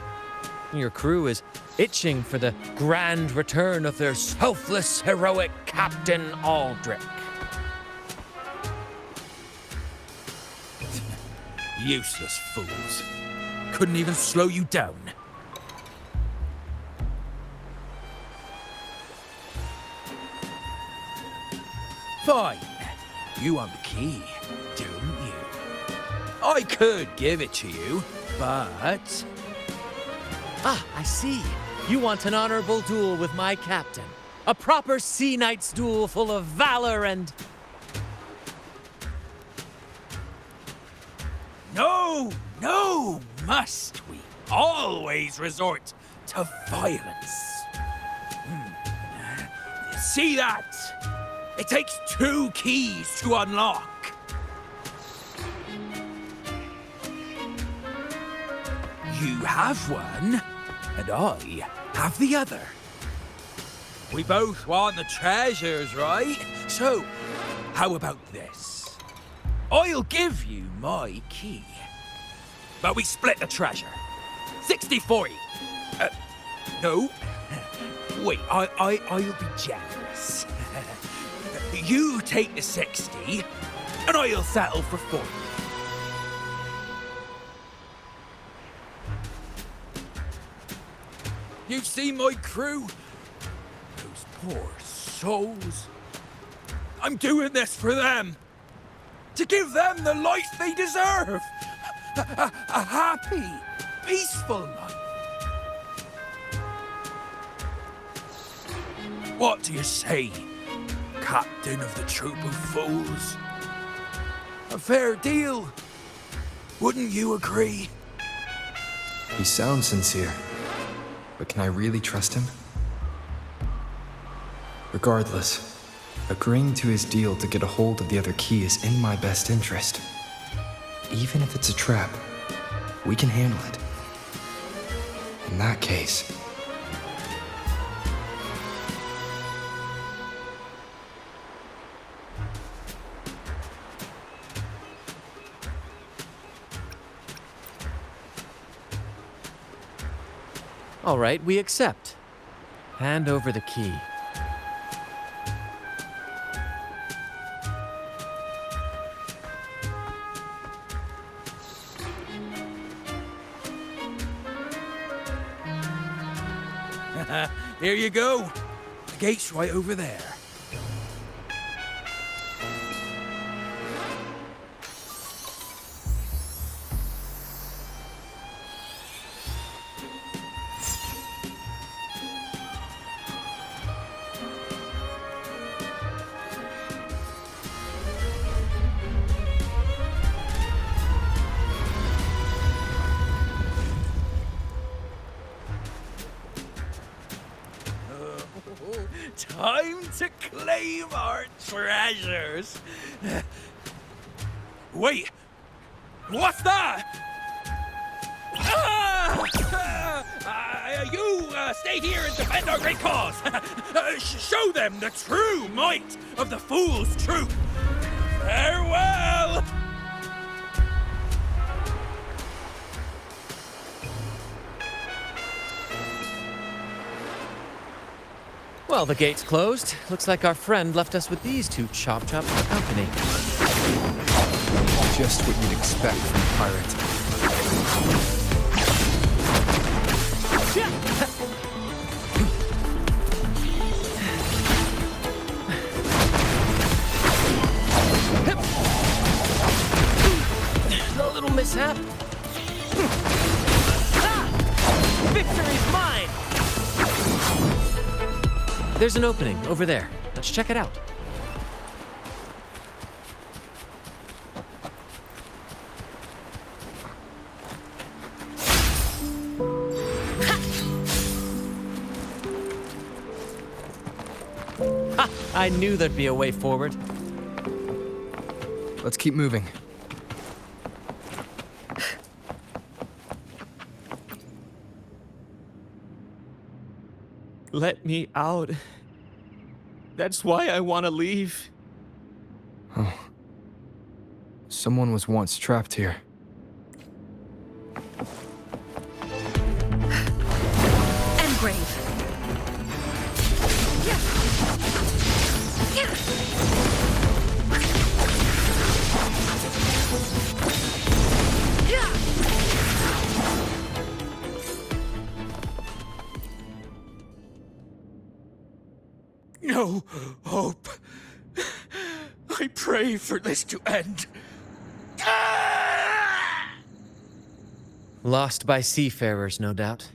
Your crew is itching for the grand return of their selfless, heroic Captain Aldrich. Useless fools. Couldn't even slow you down. Fine. You want the key, don't you? I could give it to you, but... Ah, I see. You want an honorable duel with my captain. A proper Sea Knight's duel full of valor and... No, must we always resort to violence? See that? It takes 2 keys to unlock. You have one, and I have the other. We both want the treasures, right? So, how about this? I'll give you my key. But we split the treasure. 60-40. No. Wait, I'll be generous. You take the 60, and I'll settle for 40. You've seen my crew? Those poor souls. I'm doing this for them. To give them the life they deserve. A happy, peaceful life. What do you say, Captain of the Troop of Fools? A fair deal, wouldn't you agree? He sounds sincere, but can I really trust him? Regardless, agreeing to his deal to get a hold of the other key is in my best interest. Even if it's a trap, we can handle it. In that case... All right, we accept. Hand over the key. Here you go. The gate's right over there. Time to claim our treasures. Wait, what's that? You stay here and defend our great cause. Show them the true might of the Fool's Troop. Farewell. Well, the gate's closed. Looks like our friend left us with these 2 chop-chops for company. Just what you'd expect from a pirate. A little mishap. Victory's mine! There's an opening over there. Let's check it out. Ha! I knew there'd be a way forward. Let's keep moving. Let me out. That's why I want to leave. Oh. Someone was once trapped here. Engrave. No hope. I pray for this to end. Lost by seafarers, no doubt.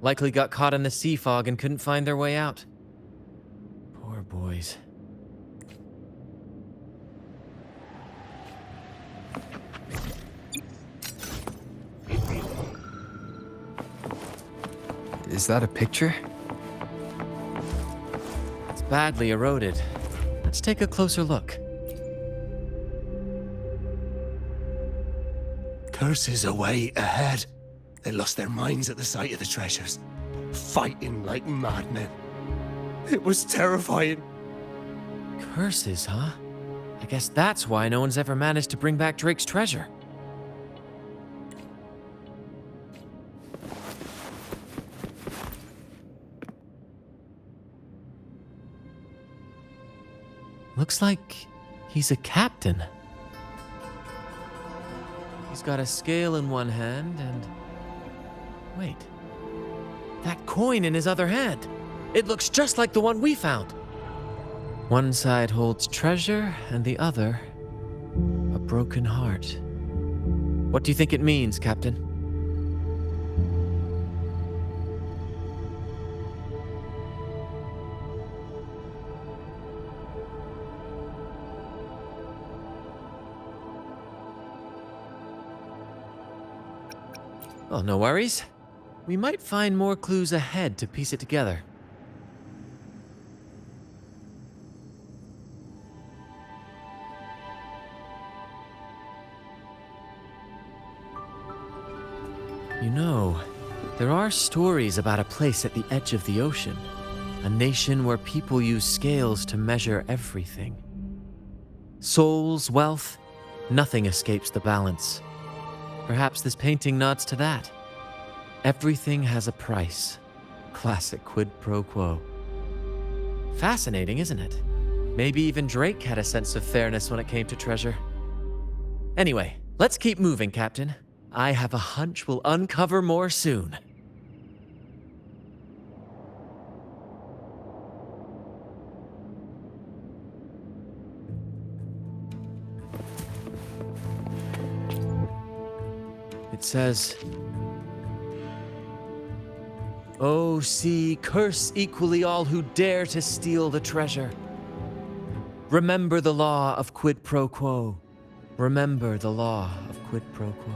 Likely got caught in the sea fog and couldn't find their way out. Poor boys. Is that a picture? It's badly eroded. Let's take a closer look. Curses away ahead. They lost their minds at the sight of the treasures, fighting like madmen. It was terrifying. Curses, huh? I guess that's why no one's ever managed to bring back Drake's treasure. Looks like he's a captain. He's got a scale in one hand and... Wait. That coin in his other hand. It looks just like the one we found. One side holds treasure and the other... a broken heart. What do you think it means, Captain? Well, no worries. We might find more clues ahead to piece it together. You know, there are stories about a place at the edge of the ocean. A nation where people use scales to measure everything. Souls, wealth, nothing escapes the balance. Perhaps this painting nods to that. Everything has a price. Classic quid pro quo. Fascinating, isn't it? Maybe even Drake had a sense of fairness when it came to treasure. Anyway, let's keep moving, Captain. I have a hunch we'll uncover more soon. It says, "O sea, curse equally all who dare to steal the treasure. Remember the law of quid pro quo. Remember the law of quid pro quo."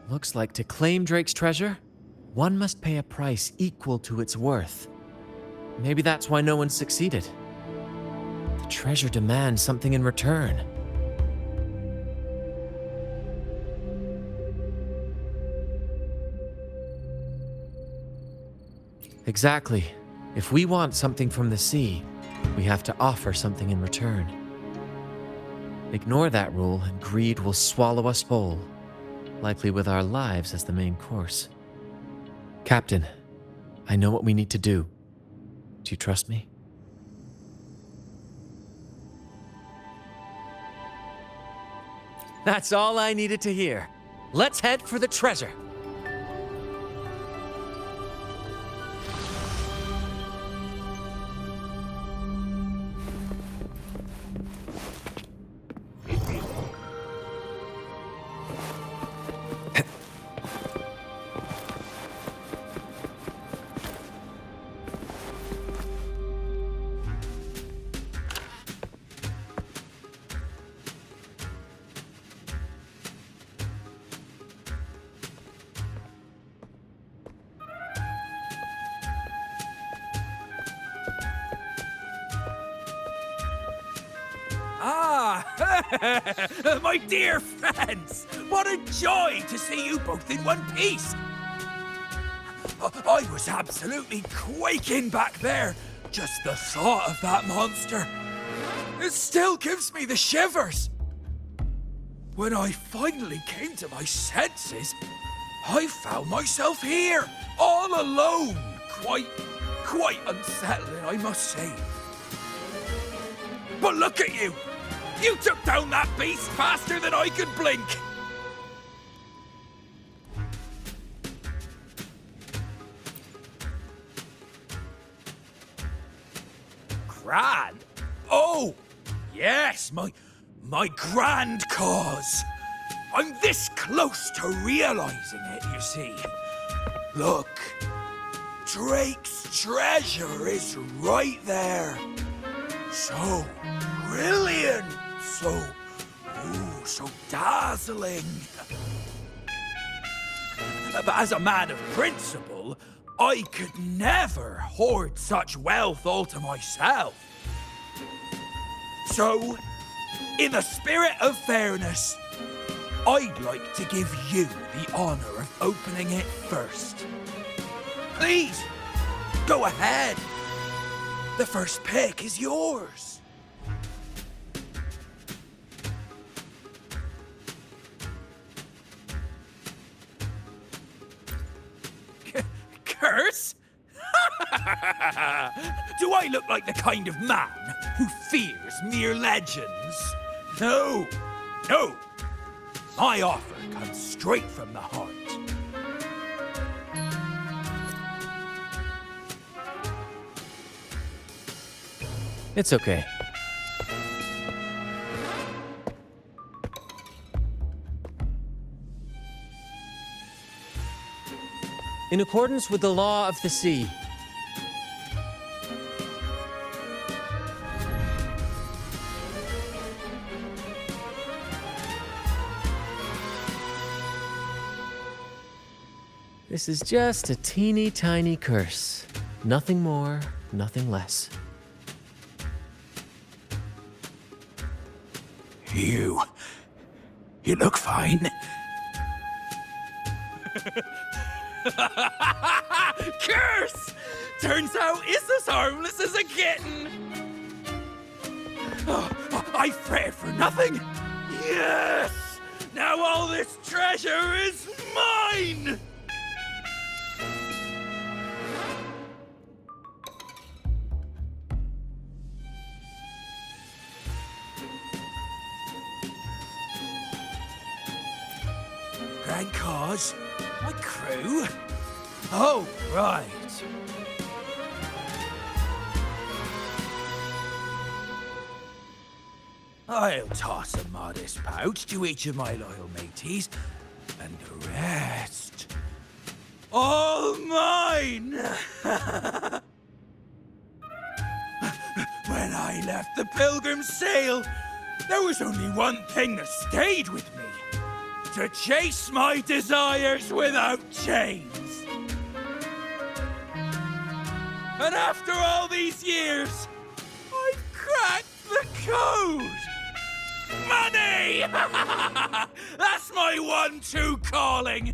Looks like to claim Drake's treasure, one must pay a price equal to its worth. Maybe that's why no one succeeded. The treasure demands something in return. Exactly. If we want something from the sea, we have to offer something in return. Ignore that rule and greed will swallow us whole, likely with our lives as the main course. Captain, I know what we need to do. Do you trust me? That's all I needed to hear. Let's head for the treasure. My dear friends, what a joy to see you both in one piece. I was absolutely quaking back there. Just the thought of that monster. It still gives me the shivers. When I finally came to my senses, I found myself here, all alone. Quite unsettling, I must say. But look at you! You took down that beast faster than I could blink! Grand? Oh! Yes, my grand cause. I'm this close to realizing it, you see. Look, Drake's treasure is right there. So brilliant, so dazzling. But as a man of principle, I could never hoard such wealth all to myself. So, in the spirit of fairness, I'd like to give you the honor of opening it first. Please, go ahead. The first pick is yours. Curse? Do I look like the kind of man who fears mere legends? No. My offer comes straight from the heart. It's okay. In accordance with the law of the sea, this is just a teeny tiny curse. Nothing more, nothing less. You look fine. Curse! Turns out it's as harmless as a kitten. Oh, I fretted for nothing. Yes! Now all this treasure is mine! Grand cause? My crew? Oh, right. I'll toss a modest pouch to each of my loyal mateys, and the rest, all mine! When I left the Pilgrim's Sail, there was only one thing that stayed with me. To chase my desires without chains. And after all these years, I've cracked the code! Money! That's my 1-2 calling!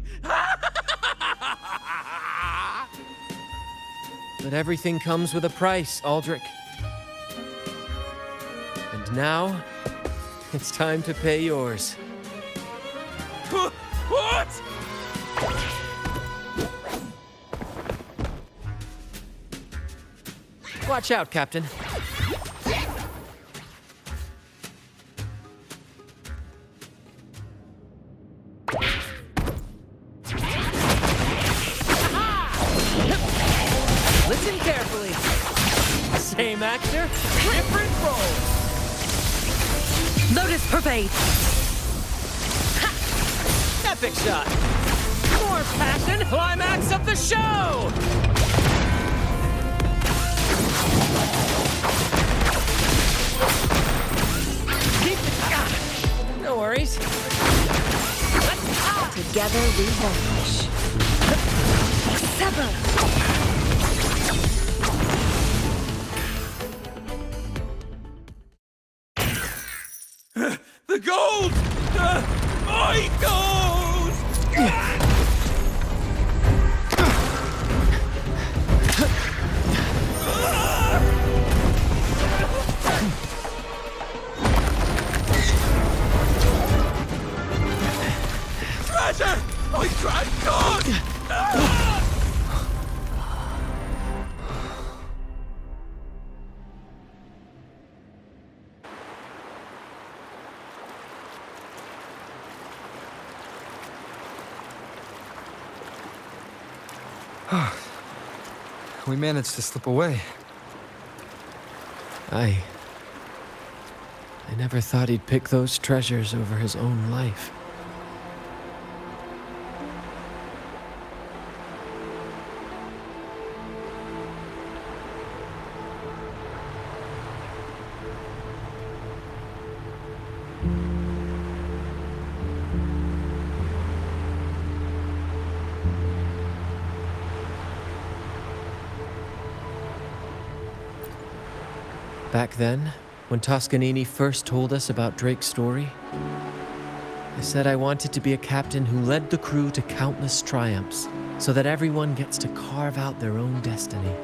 but everything comes with a price, Aldrich. And now, it's time to pay yours. What? Watch out, Captain. Listen carefully. Same actor, different role. Lotus Pervade. Epic shot. More passion, climax of the show. No worries. Together we vanish. Sever. The gold! My gold! Treasure! My grand god! We managed to slip away. I never thought he'd pick those treasures over his own life. Back then, when Toscanini first told us about Drake's story, I said I wanted to be a captain who led the crew to countless triumphs, so that everyone gets to carve out their own destiny.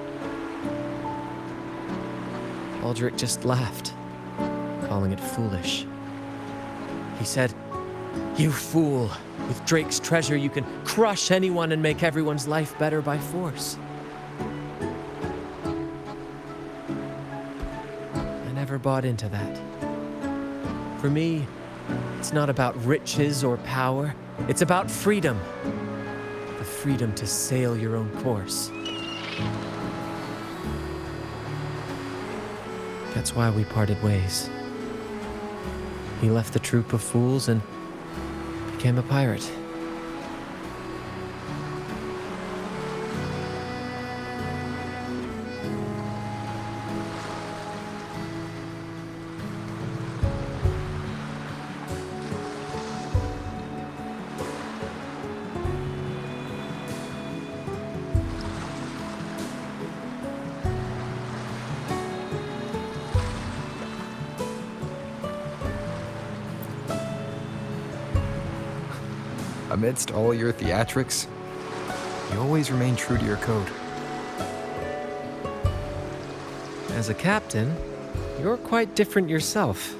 Aldrich just laughed, calling it foolish. He said, "You fool! With Drake's treasure, you can crush anyone and make everyone's life better by force." Never bought into that. For me, it's not about riches or power. It's about freedom. The freedom to sail your own course. That's why we parted ways. He left the troop of fools and became a pirate. Amidst all your theatrics, you always remain true to your code. As a captain, you're quite different yourself.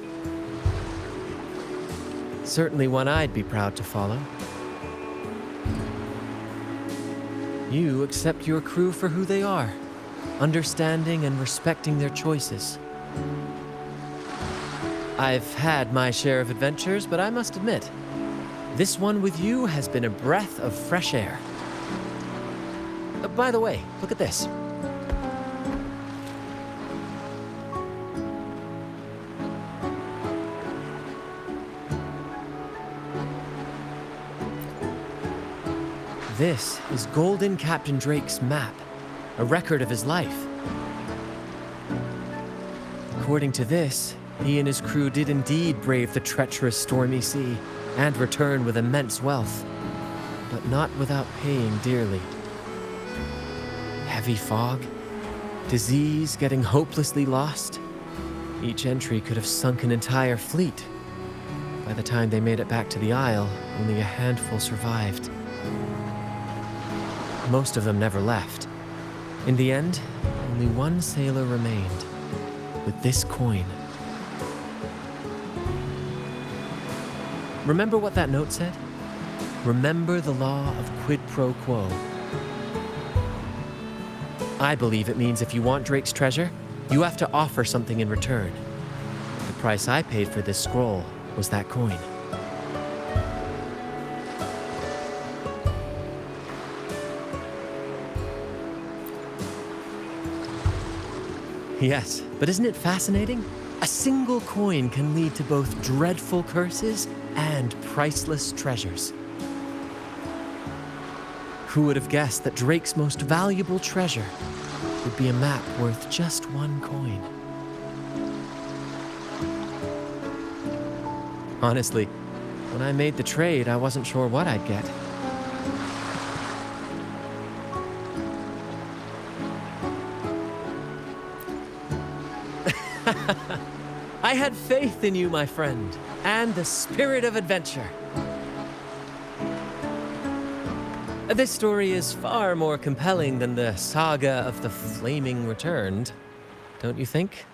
Certainly one I'd be proud to follow. You accept your crew for who they are, understanding and respecting their choices. I've had my share of adventures, but I must admit, this one with you has been a breath of fresh air. By the way, look at this. This is Golden Captain Drake's map, a record of his life. According to this, he and his crew did indeed brave the treacherous stormy sea and return with immense wealth, but not without paying dearly. Heavy fog, disease, getting hopelessly lost. Each entry could have sunk an entire fleet. By the time they made it back to the Isle, only a handful survived. Most of them never left. In the end, only one sailor remained, with this coin. Remember what that note said? Remember the law of quid pro quo. I believe it means if you want Drake's treasure, you have to offer something in return. The price I paid for this scroll was that coin. Yes, but isn't it fascinating? A single coin can lead to both dreadful curses and priceless treasures. Who would have guessed that Drake's most valuable treasure would be a map worth just one coin? Honestly, when I made the trade, I wasn't sure what I'd get. I had faith in you, my friend, and the spirit of adventure. This story is far more compelling than the saga of the Flaming Returned, don't you think?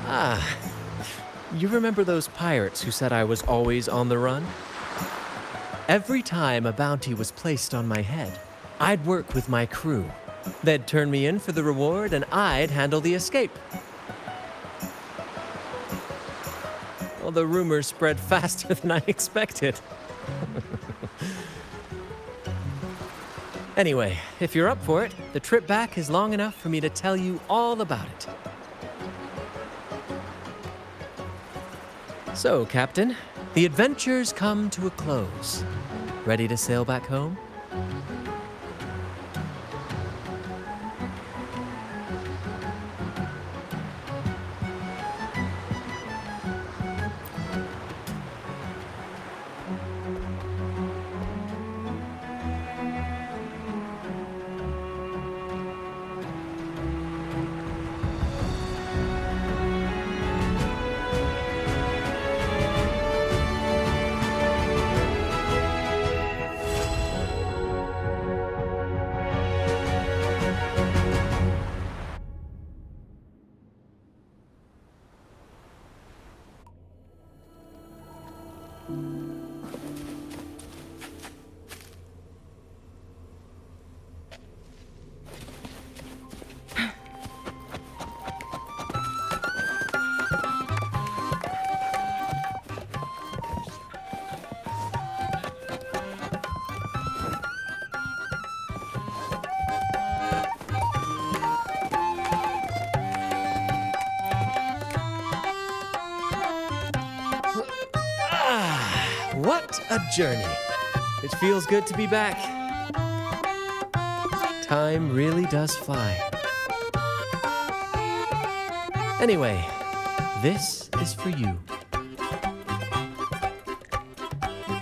Ah, you remember those pirates who said I was always on the run? Every time a bounty was placed on my head, I'd work with my crew. They'd turn me in for the reward and I'd handle the escape. Well, the rumors spread faster than I expected. Anyway, if you're up for it, the trip back is long enough for me to tell you all about it. So, Captain, the adventures come to a close. Ready to sail back home? What a journey. It feels good to be back. Time really does fly. Anyway, this is for you.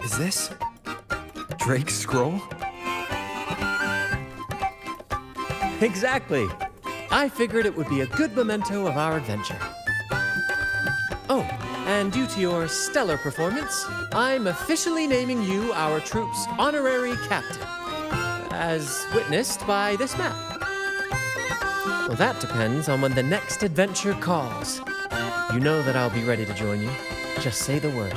Is this Drake's scroll? Exactly. I figured it would be a good memento of our adventure. Oh, and due to your stellar performance, I'm officially naming you our troop's honorary captain, as witnessed by this map. Well, that depends on when the next adventure calls. You know that I'll be ready to join you. Just say the word.